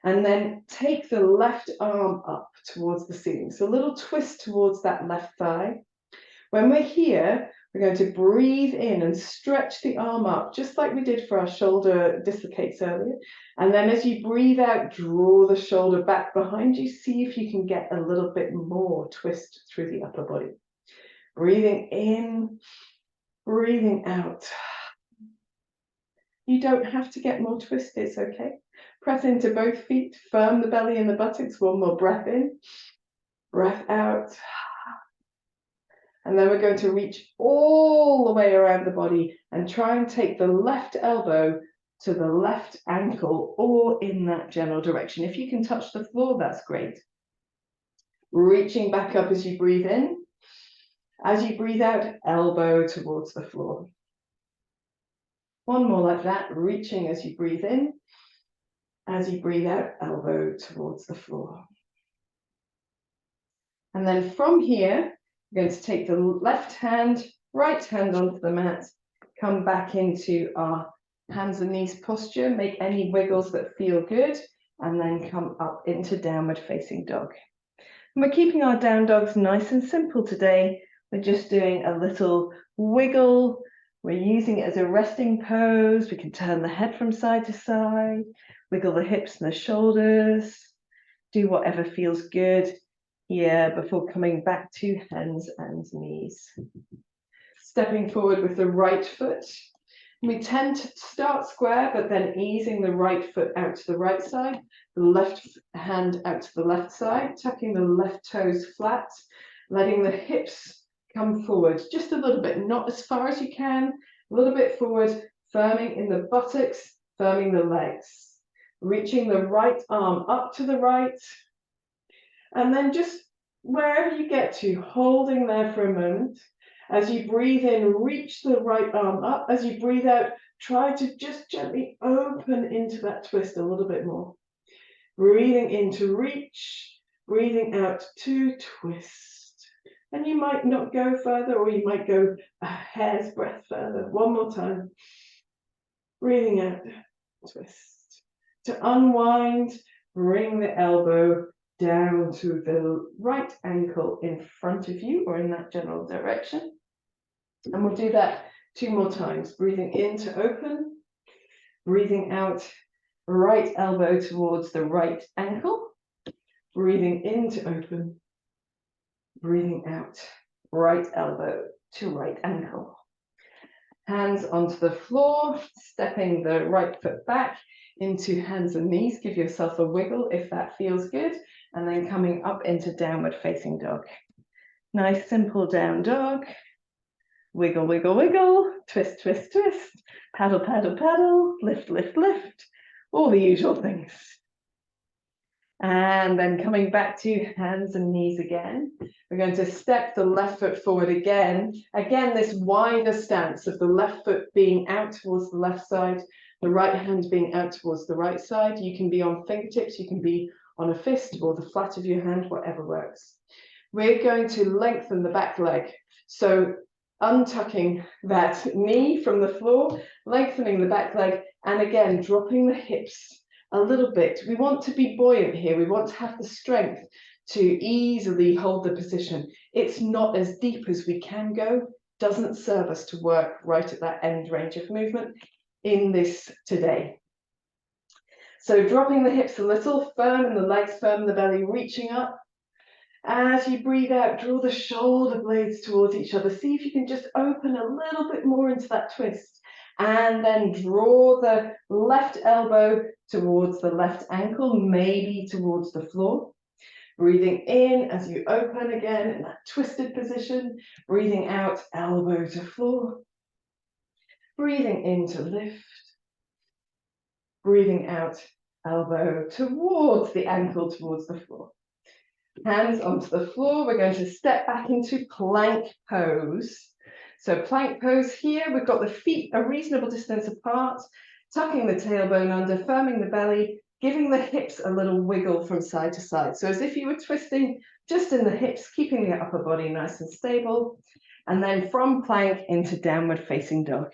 And then take the left arm up towards the ceiling. So a little twist towards that left thigh. When we're here, we're going to breathe in and stretch the arm up, just like we did for our shoulder dislocates earlier. And then as you breathe out, draw the shoulder back behind you. See if you can get a little bit more twist through the upper body. Breathing in, breathing out. You don't have to get more twisted, it's okay. Press into both feet, firm the belly and the buttocks. One more breath in, breath out. And then we're going to reach all the way around the body and try and take the left elbow to the left ankle, all in that general direction. If you can touch the floor, that's great. Reaching back up as you breathe in. As you breathe out, elbow towards the floor. One more like that, reaching as you breathe in. As you breathe out, elbow towards the floor. And then from here, we're going to take the left hand, right hand onto the mat, come back into our hands and knees posture, make any wiggles that feel good, and then come up into downward facing dog. And we're keeping our down dogs nice and simple today. We're just doing a little wiggle. We're using it as a resting pose. We can turn the head from side to side, wiggle the hips and the shoulders, do whatever feels good here before coming back to hands and knees. Stepping forward with the right foot. We tend to start square, but then easing the right foot out to the right side, the left hand out to the left side, tucking the left toes flat, letting the hips come forward just a little bit, not as far as you can, a little bit forward, firming in the buttocks, firming the legs, reaching the right arm up to the right, and then just wherever you get to, holding there for a moment. As you breathe in, reach the right arm up. As you breathe out, try to just gently open into that twist a little bit more. Breathing in to reach, breathing out to twist. And you might not go further, or you might go a hair's breadth further. One more time. Breathing out, twist. To unwind, bring the elbow down to the right ankle in front of you, or in that general direction. And we'll do that 2 more times. Breathing in to open, breathing out, right elbow towards the right ankle, breathing in to open, breathing out, right elbow to right ankle. Hands onto the floor, stepping the right foot back into hands and knees. Give yourself a wiggle if that feels good, and then coming up into downward facing dog. Nice simple down dog. Wiggle, wiggle, wiggle, twist, twist, twist, paddle, paddle, paddle, lift, lift, lift, all the usual things. And then coming back to hands and knees again. We're going to step the left foot forward again. Again, this wider stance of the left foot being out towards the left side, the right hand being out towards the right side. You can be on fingertips, you can be on a fist or the flat of your hand, whatever works. We're going to lengthen the back leg. So untucking that knee from the floor, lengthening the back leg, and again, dropping the hips a little bit. We want to be buoyant here. We want to have the strength to easily hold the position. It's not as deep as we can go. Doesn't serve us to work right at that end range of movement in this today. So dropping the hips a little, firm in the legs, firm in the belly, reaching up. As you breathe out, draw the shoulder blades towards each other. See if you can just open a little bit more into that twist. And then draw the left elbow towards the left ankle, maybe towards the floor. Breathing in as you open again in that twisted position. Breathing out, elbow to floor. Breathing in to lift. Breathing out, elbow towards the ankle, towards the floor. Hands onto the floor. We're going to step back into plank pose. So plank pose here, we've got the feet a reasonable distance apart, tucking the tailbone under, firming the belly, giving the hips a little wiggle from side to side. So as if you were twisting just in the hips, keeping the upper body nice and stable. And then from plank into downward facing dog.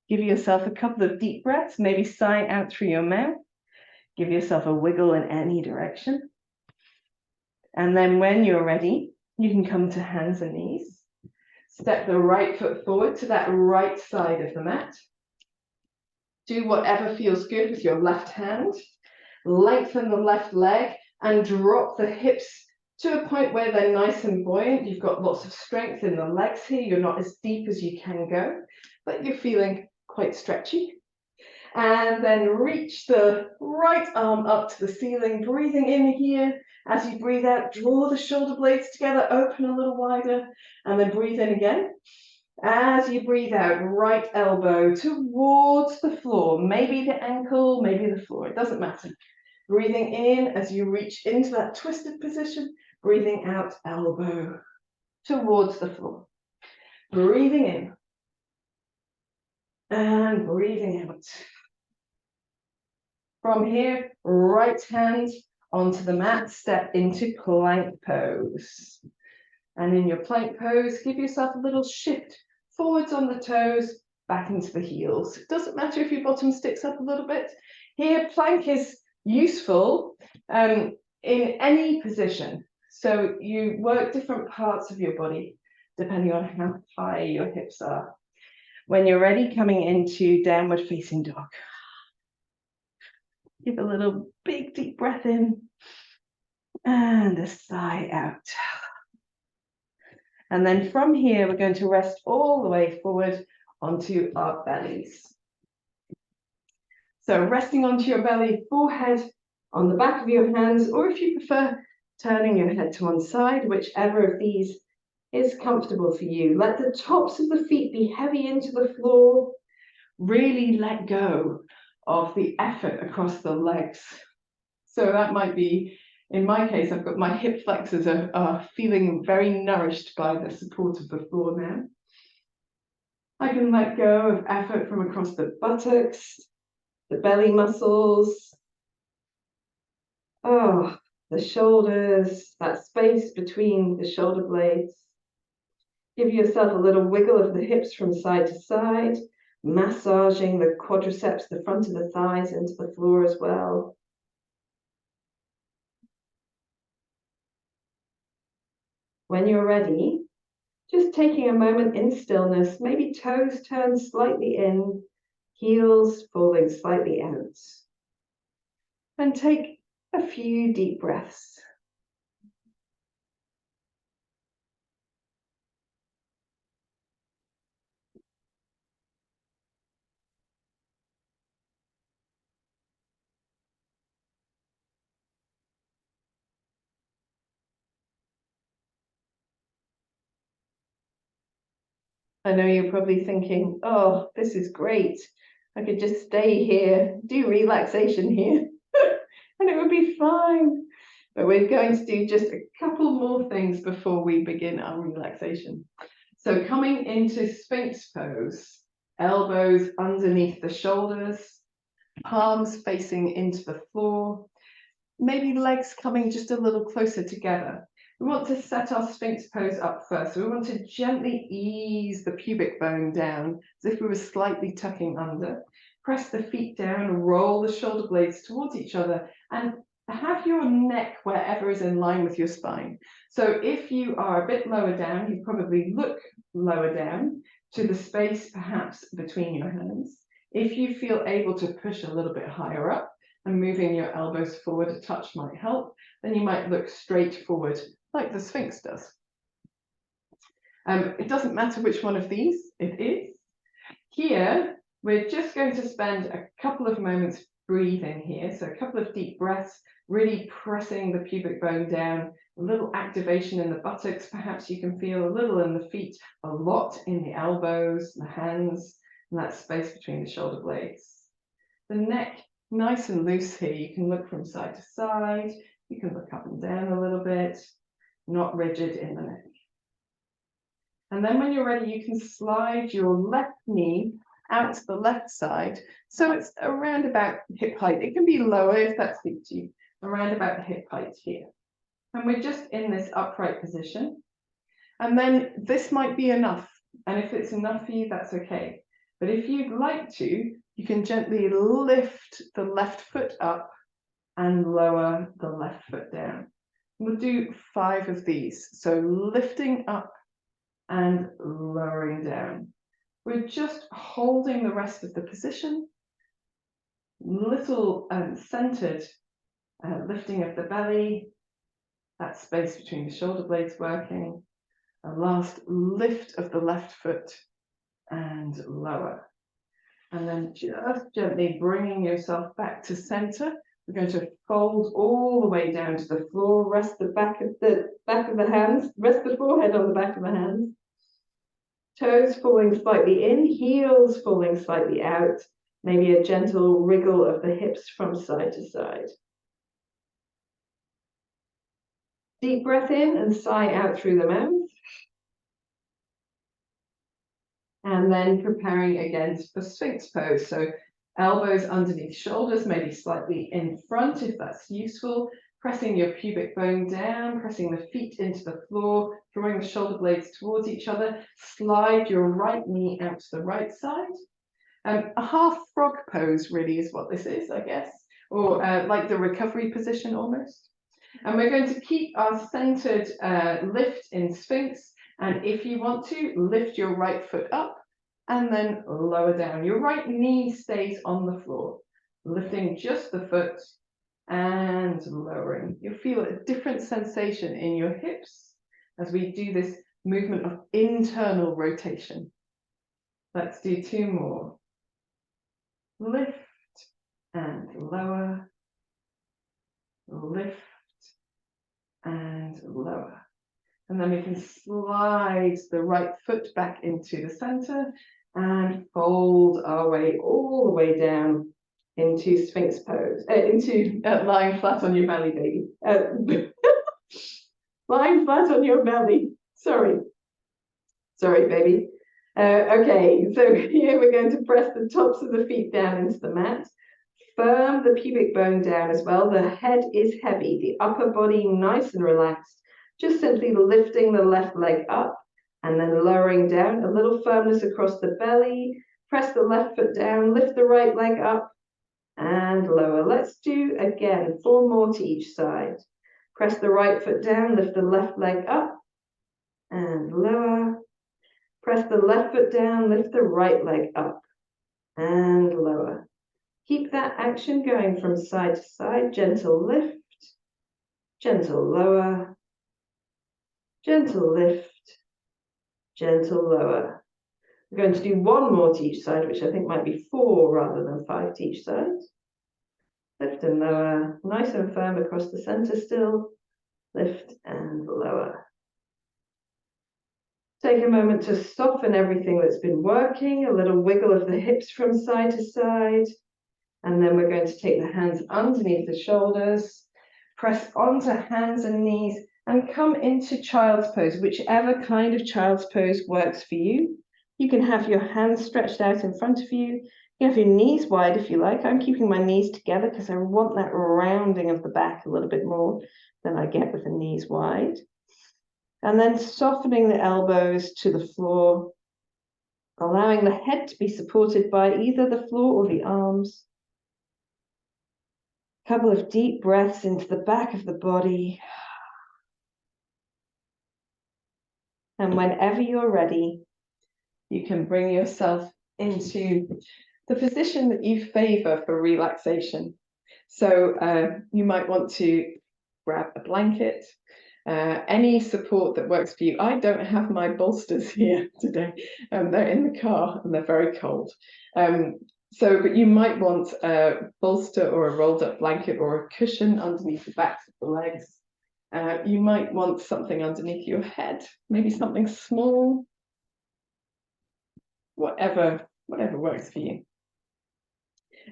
Give yourself a couple of deep breaths, maybe sighing out through your mouth. Give yourself a wiggle in any direction. And then when you're ready, you can come to hands and knees. Step the right foot forward to that right side of the mat. Do whatever feels good with your left hand. Lengthen the left leg and drop the hips to a point where they're nice and buoyant. You've got lots of strength in the legs here. You're not as deep as you can go. that you're feeling quite stretchy. And then reach the right arm up to the ceiling, breathing in here. As you breathe out, draw the shoulder blades together, open a little wider, and then breathe in again. As you breathe out, right elbow towards the floor, maybe the ankle, maybe the floor, it doesn't matter. Breathing in as you reach into that twisted position, breathing out, elbow towards the floor. Breathing in and breathing out. From here, right hand onto the mat, step into plank pose. And in your plank pose, give yourself a little shift forwards on the toes, back into the heels. It doesn't matter if your bottom sticks up a little bit. Here, plank is useful in any position. So you work different parts of your body depending on how high your hips are. When you're ready, coming into downward facing dog. Give a little big deep breath in and a sigh out. And then from here, we're going to rest all the way forward onto our bellies. So resting onto your belly, forehead on the back of your hands, or if you prefer, turning your head to one side, whichever of these is comfortable for you. Let the tops of the feet be heavy into the floor. Really let go of the effort across the legs. So that might be, in my case, I've got my hip flexors are feeling very nourished by the support of the floor now. I can let go of effort from across the buttocks, the belly muscles, the shoulders, that space between the shoulder blades. Give yourself a little wiggle of the hips from side to side, massaging the quadriceps, the front of the thighs into the floor as well. When you're ready, just taking a moment in stillness, maybe toes turn slightly in, heels falling slightly out. And take a few deep breaths. I know you're probably thinking, oh, this is great. I could just stay here, do relaxation here, and it would be fine. But we're going to do just a couple more things before we begin our relaxation. So coming into Sphinx pose, elbows underneath the shoulders, palms facing into the floor, maybe legs coming just a little closer together. We want to set our Sphinx pose up first. So we want to gently ease the pubic bone down as if we were slightly tucking under. Press the feet down, roll the shoulder blades towards each other, and have your neck wherever is in line with your spine. So if you are a bit lower down, you probably look lower down to the space perhaps between your hands. If you feel able to push a little bit higher up and moving your elbows forward a touch might help, then you might look straight forward like the Sphinx does. It doesn't matter which one of these it is. Here, we're just going to spend a couple of moments breathing here. So a couple of deep breaths, really pressing the pubic bone down, a little activation in the buttocks. Perhaps you can feel a little in the feet, a lot in the elbows, the hands, and that space between the shoulder blades. The neck, nice and loose here. You can look from side to side. You can look up and down a little bit, not rigid in the neck. And then when you're ready, you can slide your left knee out to the left side. So it's around about hip height. It can be lower if that suits you, around about hip height here. And we're just in this upright position. And then this might be enough. And if it's enough for you, that's okay. But if you'd like to, you can gently lift the left foot up and lower the left foot down. We'll do 5 of these. So lifting up and lowering down. We're just holding the rest of the position. Little centered lifting of the belly, that space between the shoulder blades working. A last lift of the left foot and lower. And then just gently bringing yourself back to center. We're going to fold all the way down to the floor, rest the back of the hands, rest the forehead on the back of the hands. Toes falling slightly in, heels falling slightly out, maybe a gentle wriggle of the hips from side to side. Deep breath in and sigh out through the mouth. And then preparing again for Sphinx pose. So elbows underneath shoulders, maybe slightly in front if that's useful. Pressing your pubic bone down, pressing the feet into the floor, drawing the shoulder blades towards each other. Slide your right knee out to the right side. A half frog pose really is what this is, I guess, or like the recovery position almost. And we're going to keep our centered lift in Sphinx. And if you want to, lift your right foot up and then lower down. Your right knee stays on the floor, lifting just the foot and lowering. You'll feel a different sensation in your hips as we do this movement of internal rotation. Let's do 2 more. Lift and lower, lift and lower. And then we can slide the right foot back into the center and fold our way all the way down into Sphinx pose, into lying flat on your belly, baby. Lying flat on your belly. Sorry, baby. Okay, so here we're going to press the tops of the feet down into the mat. Firm the pubic bone down as well. The head is heavy, the upper body nice and relaxed. Just simply lifting the left leg up and then lowering down. A little firmness across the belly. Press the left foot down, lift the right leg up and lower. Let's do again 4 more to each side. Press the right foot down, lift the left leg up and lower. Press the left foot down, lift the right leg up and lower. Keep that action going from side to side. Gentle lift, gentle lower, gentle lift, gentle lower. We're going to do 1 more to each side, which I think might be 4 rather than 5 to each side. Lift and lower, nice and firm across the center still. Lift and lower. Take a moment to soften everything that's been working, a little wiggle of the hips from side to side. And then we're going to take the hands underneath the shoulders, press onto hands and knees, and come into child's pose, whichever kind of child's pose works for you. You can have your hands stretched out in front of you. You have your knees wide if you like. I'm keeping my knees together because I want that rounding of the back a little bit more than I get with the knees wide. And then softening the elbows to the floor, allowing the head to be supported by either the floor or the arms. Couple of deep breaths into the back of the body. And whenever you're ready, you can bring yourself into the position that you favor for relaxation. So you might want to grab a blanket, any support that works for you. I don't have my bolsters here today. They're in the car and they're very cold. But you might want a bolster or a rolled up blanket or a cushion underneath the backs of the legs. You might want something underneath your head, maybe something small, whatever works for you.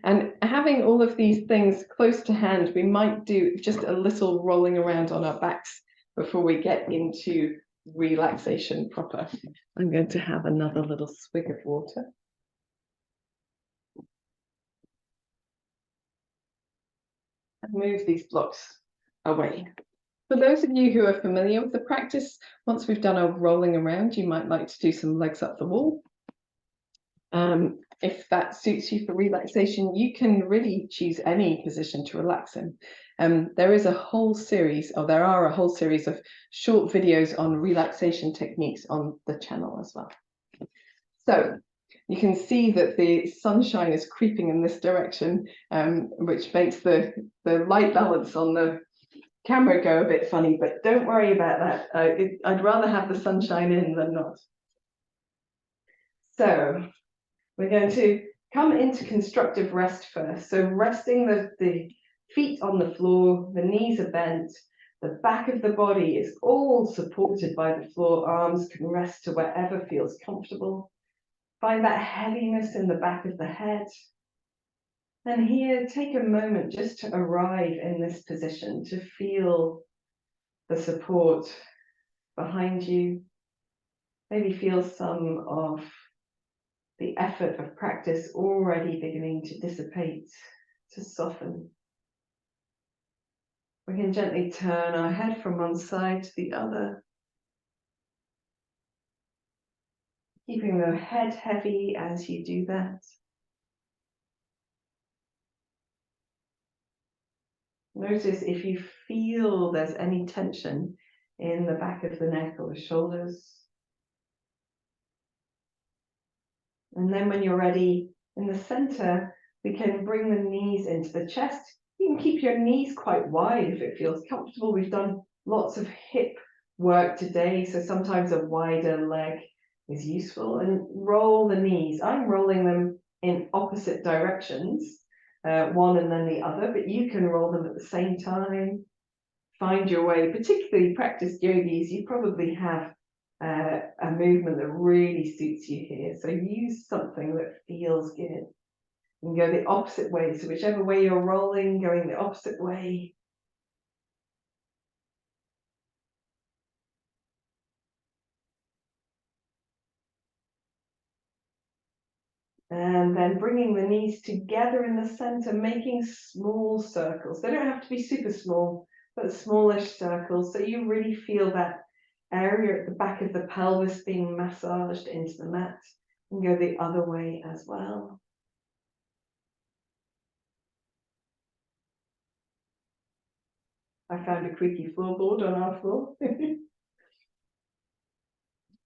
And having all of these things close to hand, we might do just a little rolling around on our backs before we get into relaxation proper. I'm going to have another little swig of water. And move these blocks away. For those of you who are familiar with the practice, once we've done our rolling around, you might like to do some legs up the wall. If that suits you for relaxation, you can really choose any position to relax in. There are a whole series of short videos on relaxation techniques on the channel as well. So you can see that the sunshine is creeping in this direction, which makes the light balance on the camera go a bit funny, but don't worry about that. I'd rather have the sunshine in than not. So we're going to come into constructive rest first. So resting the feet on the floor, the knees are bent, the back of the body is all supported by the floor, arms can rest to wherever feels comfortable. Find that heaviness in the back of the head. And here, take a moment just to arrive in this position, to feel the support behind you. Maybe feel some of the effort of practice already beginning to dissipate, to soften. We can gently turn our head from one side to the other, keeping the head heavy as you do that. Notice if you feel there's any tension in the back of the neck or the shoulders. And then when you're ready, in the center, we can bring the knees into the chest. You can keep your knees quite wide if it feels comfortable. We've done lots of hip work today, so sometimes a wider leg is useful. And roll the knees. I'm rolling them in opposite directions, one and then the other, but you can roll them at the same time. Find your way, particularly practiced yogis, you probably have a movement that really suits you here. So use something that feels good. You can go the opposite way. So whichever way you're rolling, going the opposite way. And then bringing the knees together in the center, making small circles. They don't have to be super small, but smallish circles. So you really feel that area at the back of the pelvis being massaged into the mat. And go the other way as well. I found a creaky floorboard on our floor.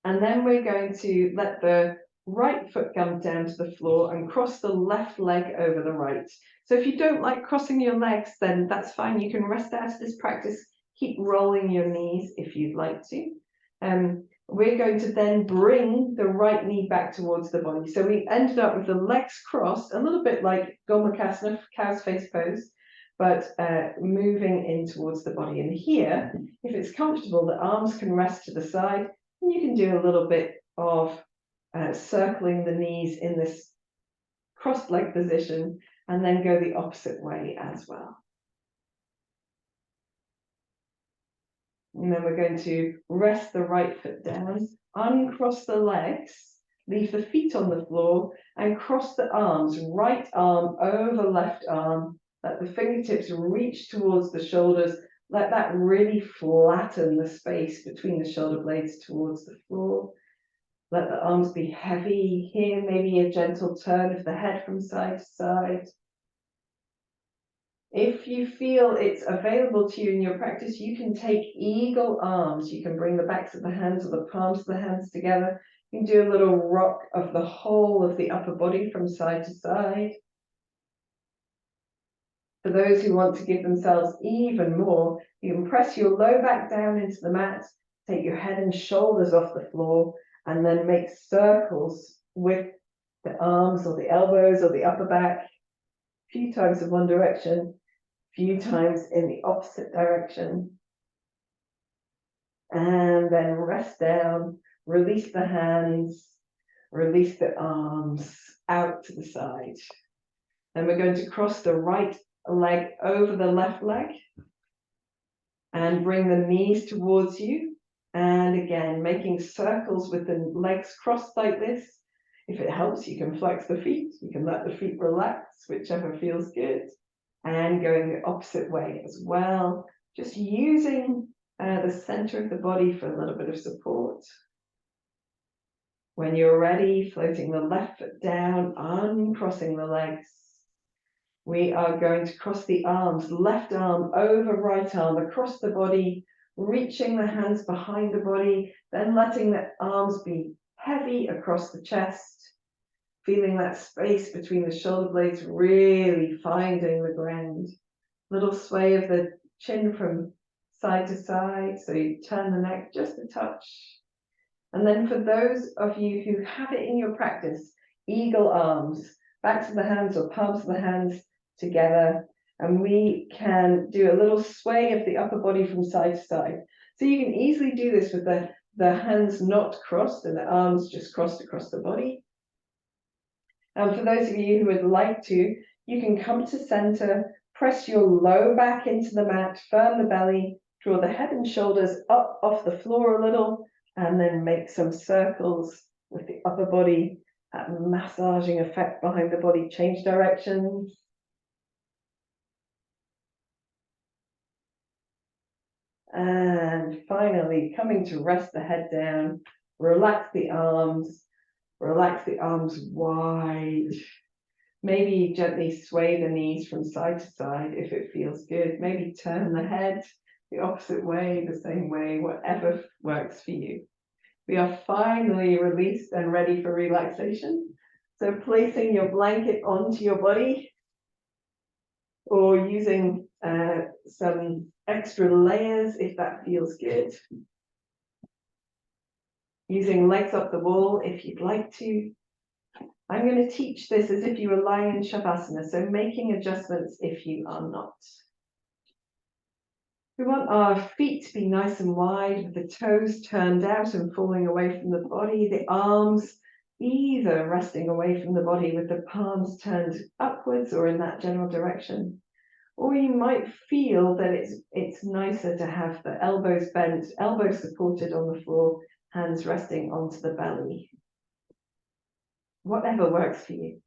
And then we're going to let the right foot come down to the floor and cross the left leg over the right. So if you don't like crossing your legs, then that's fine. You can rest out of this practice. Keep rolling your knees if you'd like to. We're going to then bring the right knee back towards the body. So we ended up with the legs crossed, a little bit like Gomukhasana, cow's face pose, but moving in towards the body. And here, if it's comfortable, the arms can rest to the side. And you can do a little bit of circling the knees in this crossed leg position and then go the opposite way as well. And then we're going to rest the right foot down, uncross the legs, leave the feet on the floor and cross the arms, right arm over left arm. Let the fingertips reach towards the shoulders. Let that really flatten the space between the shoulder blades towards the floor. Let the arms be heavy. Here, maybe a gentle turn of the head from side to side. If you feel it's available to you in your practice, you can take eagle arms. You can bring the backs of the hands or the palms of the hands together. You can do a little rock of the whole of the upper body from side to side. For those who want to give themselves even more, you can press your low back down into the mat, take your head and shoulders off the floor, and then make circles with the arms or the elbows or the upper back. A few times in one direction, a few times in the opposite direction. And then rest down, release the hands, release the arms out to the side. Then we're going to cross the right leg over the left leg and bring the knees towards you. And again, making circles with the legs crossed like this. If it helps, you can flex the feet. You can let the feet relax, whichever feels good. And going the opposite way as well. Just using the center of the body for a little bit of support. When you're ready, floating the left foot down, uncrossing the legs. We are going to cross the arms, left arm over right arm, across the body, reaching the hands behind the body, then letting the arms be heavy across the chest, feeling that space between the shoulder blades really finding the ground. Little sway of the chin from side to side, so you turn the neck just a touch, And then for those of you who have it in your practice, eagle arms, backs of the hands or palms of the hands together. And we can do a little sway of the upper body from side to side. So you can easily do this with the hands not crossed and the arms just crossed across the body. And for those of you who would like to, you can come to center, press your low back into the mat, firm the belly, draw the head and shoulders up off the floor a little, and then make some circles with the upper body, that massaging effect behind the body. Change directions. And finally, coming to rest the head down, relax the arms wide. Maybe gently sway the knees from side to side if it feels good. Maybe turn the head the opposite way, the same way, whatever works for you. We are finally released and ready for relaxation. So placing your blanket onto your body or using some extra layers if that feels good. Using legs up the wall if you'd like to. I'm going to teach this as if you were lying in Shavasana, so making adjustments if you are not. We want our feet to be nice and wide with the toes turned out and falling away from the body, the arms either resting away from the body with the palms turned upwards or in that general direction. Or you might feel that it's nicer to have the elbows bent, elbows supported on the floor, hands resting onto the belly. Whatever works for you.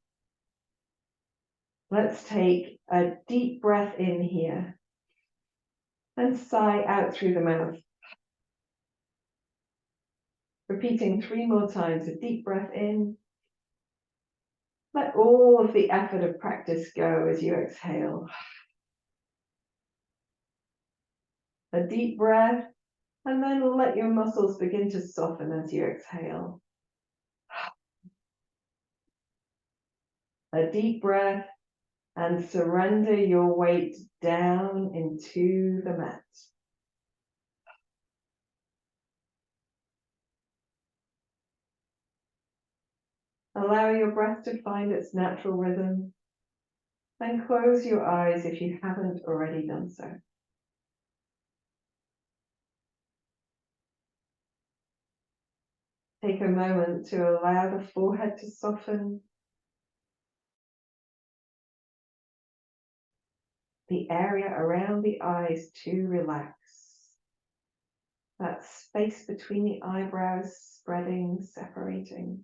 Let's take a deep breath in here and sigh out through the mouth. Repeating 3 more times, a deep breath in. Let all of the effort of practice go as you exhale. A deep breath, and then let your muscles begin to soften as you exhale. A deep breath, and surrender your weight down into the mat. Allow your breath to find its natural rhythm, and close your eyes if you haven't already done so. Take a moment to allow the forehead to soften, the area around the eyes to relax. That space between the eyebrows spreading, separating.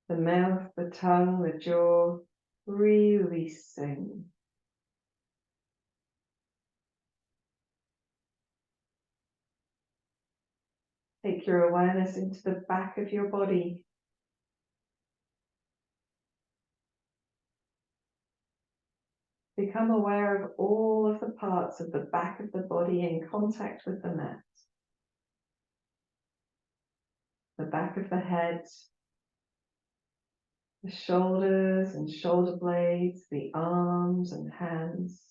The mouth, the tongue, the jaw releasing. Take your awareness into the back of your body. Become aware of all of the parts of the back of the body in contact with the mat. The back of the head, the shoulders and shoulder blades, the arms and hands,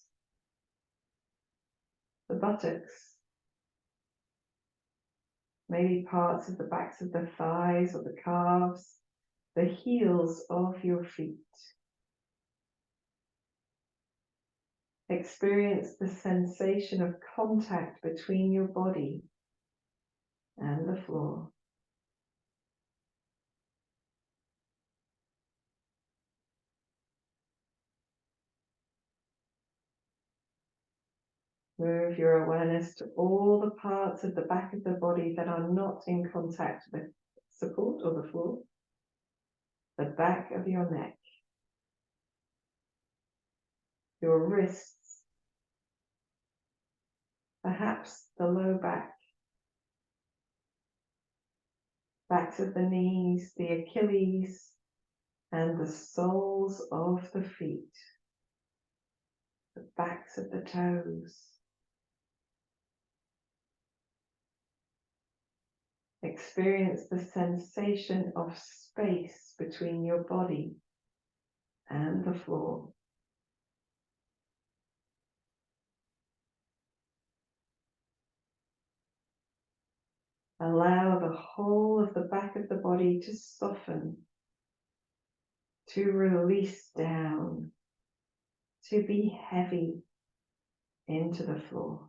the buttocks, maybe parts of the backs of the thighs or the calves, the heels of your feet. Experience the sensation of contact between your body and the floor. Move your awareness to all the parts of the back of the body that are not in contact with support or the floor. The back of your neck, your wrists, perhaps the low back, backs of the knees, the Achilles, and the soles of the feet, the backs of the toes. Experience the sensation of space between your body and the floor. Allow the whole of the back of the body to soften, to release down, to be heavy into the floor.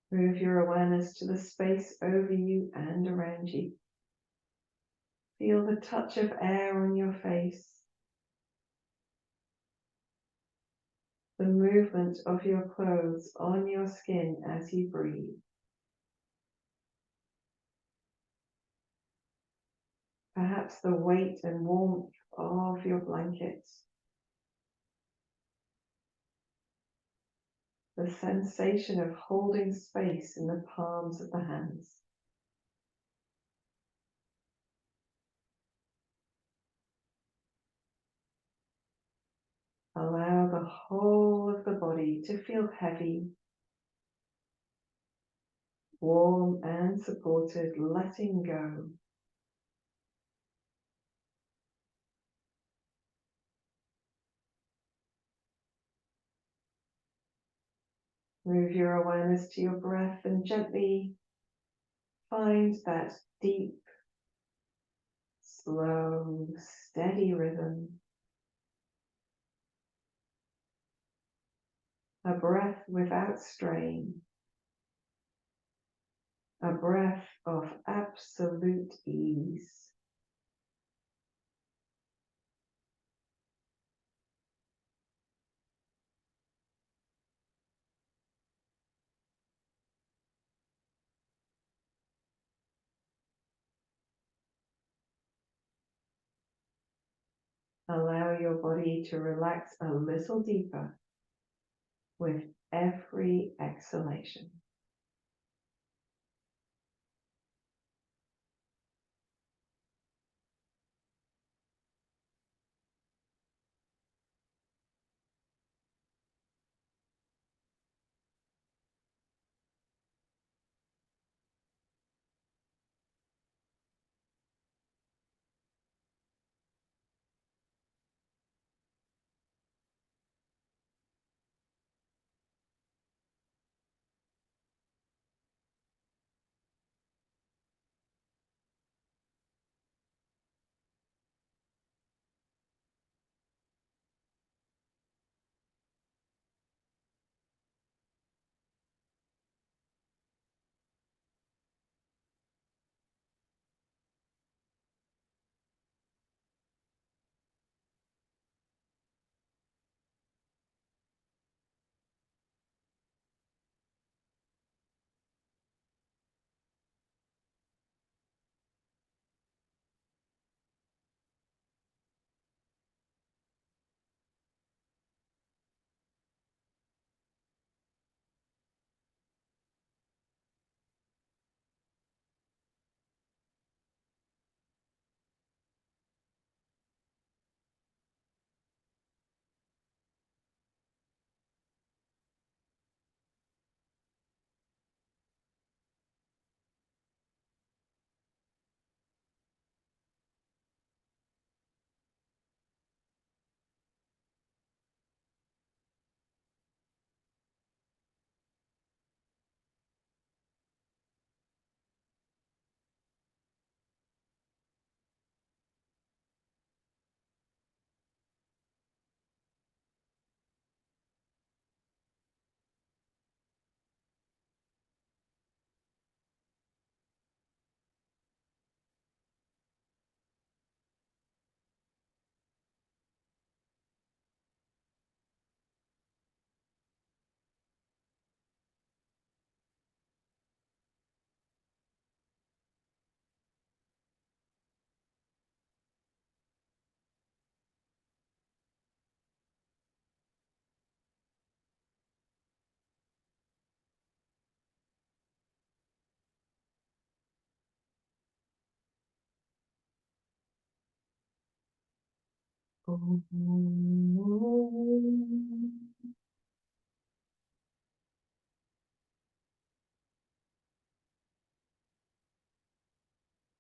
Move your awareness to the space over you and around you. Feel the touch of air on your face, the movement of your clothes on your skin as you breathe. Perhaps the weight and warmth of your blankets. The sensation of holding space in the palms of the hands. Allow the whole of the body to feel heavy, warm and supported, letting go. Move your awareness to your breath and gently find that deep, slow, steady rhythm. A breath without strain. A breath of absolute ease. Allow your body to relax a little deeper with every exhalation.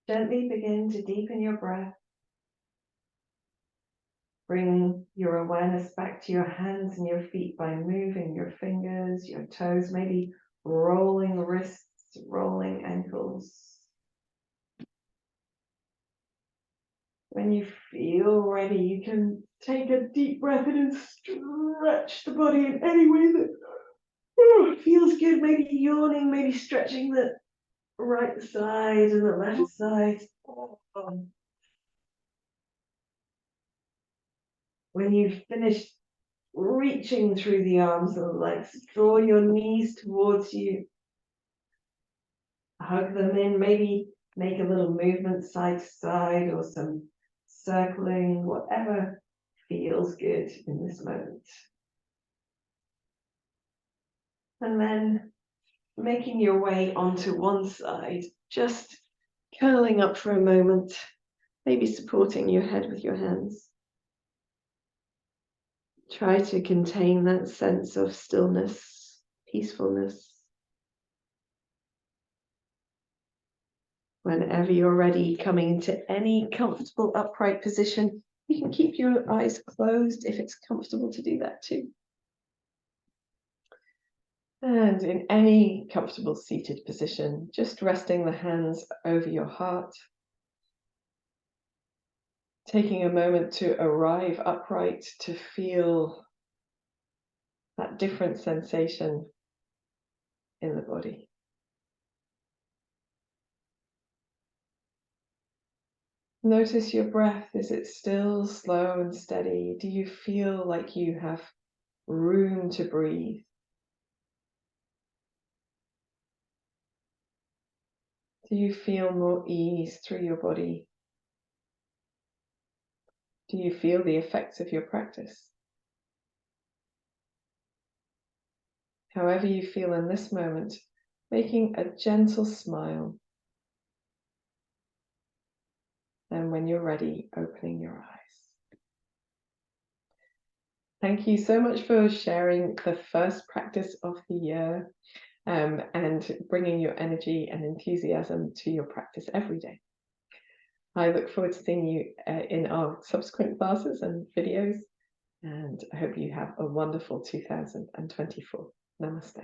Gently begin to deepen your breath bring your awareness back to your hands and your feet by moving your fingers, your toes, maybe rolling wrists, rolling ankles. When you feel ready, you can take a deep breath in and stretch the body in any way that feels good. Maybe yawning, maybe stretching the right side and the left side. When you've finished reaching through the arms and the legs, draw your knees towards you. Hug them in, maybe make a little movement side to side or some circling, whatever feels good in this moment. And then making your way onto one side, just curling up for a moment, maybe supporting your head with your hands. Try to contain that sense of stillness, peacefulness. Whenever you're ready, coming into any comfortable upright position, you can keep your eyes closed if it's comfortable to do that too. And in any comfortable seated position, just resting the hands over your heart. Taking a moment to arrive upright to feel that different sensation in the body. Notice your breath. Is it still slow and steady? Do you feel like you have room to breathe? Do you feel more ease through your body? Do you feel the effects of your practice? However you feel in this moment, making a gentle smile. And when you're ready, opening your eyes. Thank you so much for sharing the first practice of the year and bringing your energy and enthusiasm to your practice every day. I look forward to seeing you in our subsequent classes and videos, and I hope you have a wonderful 2024. Namaste.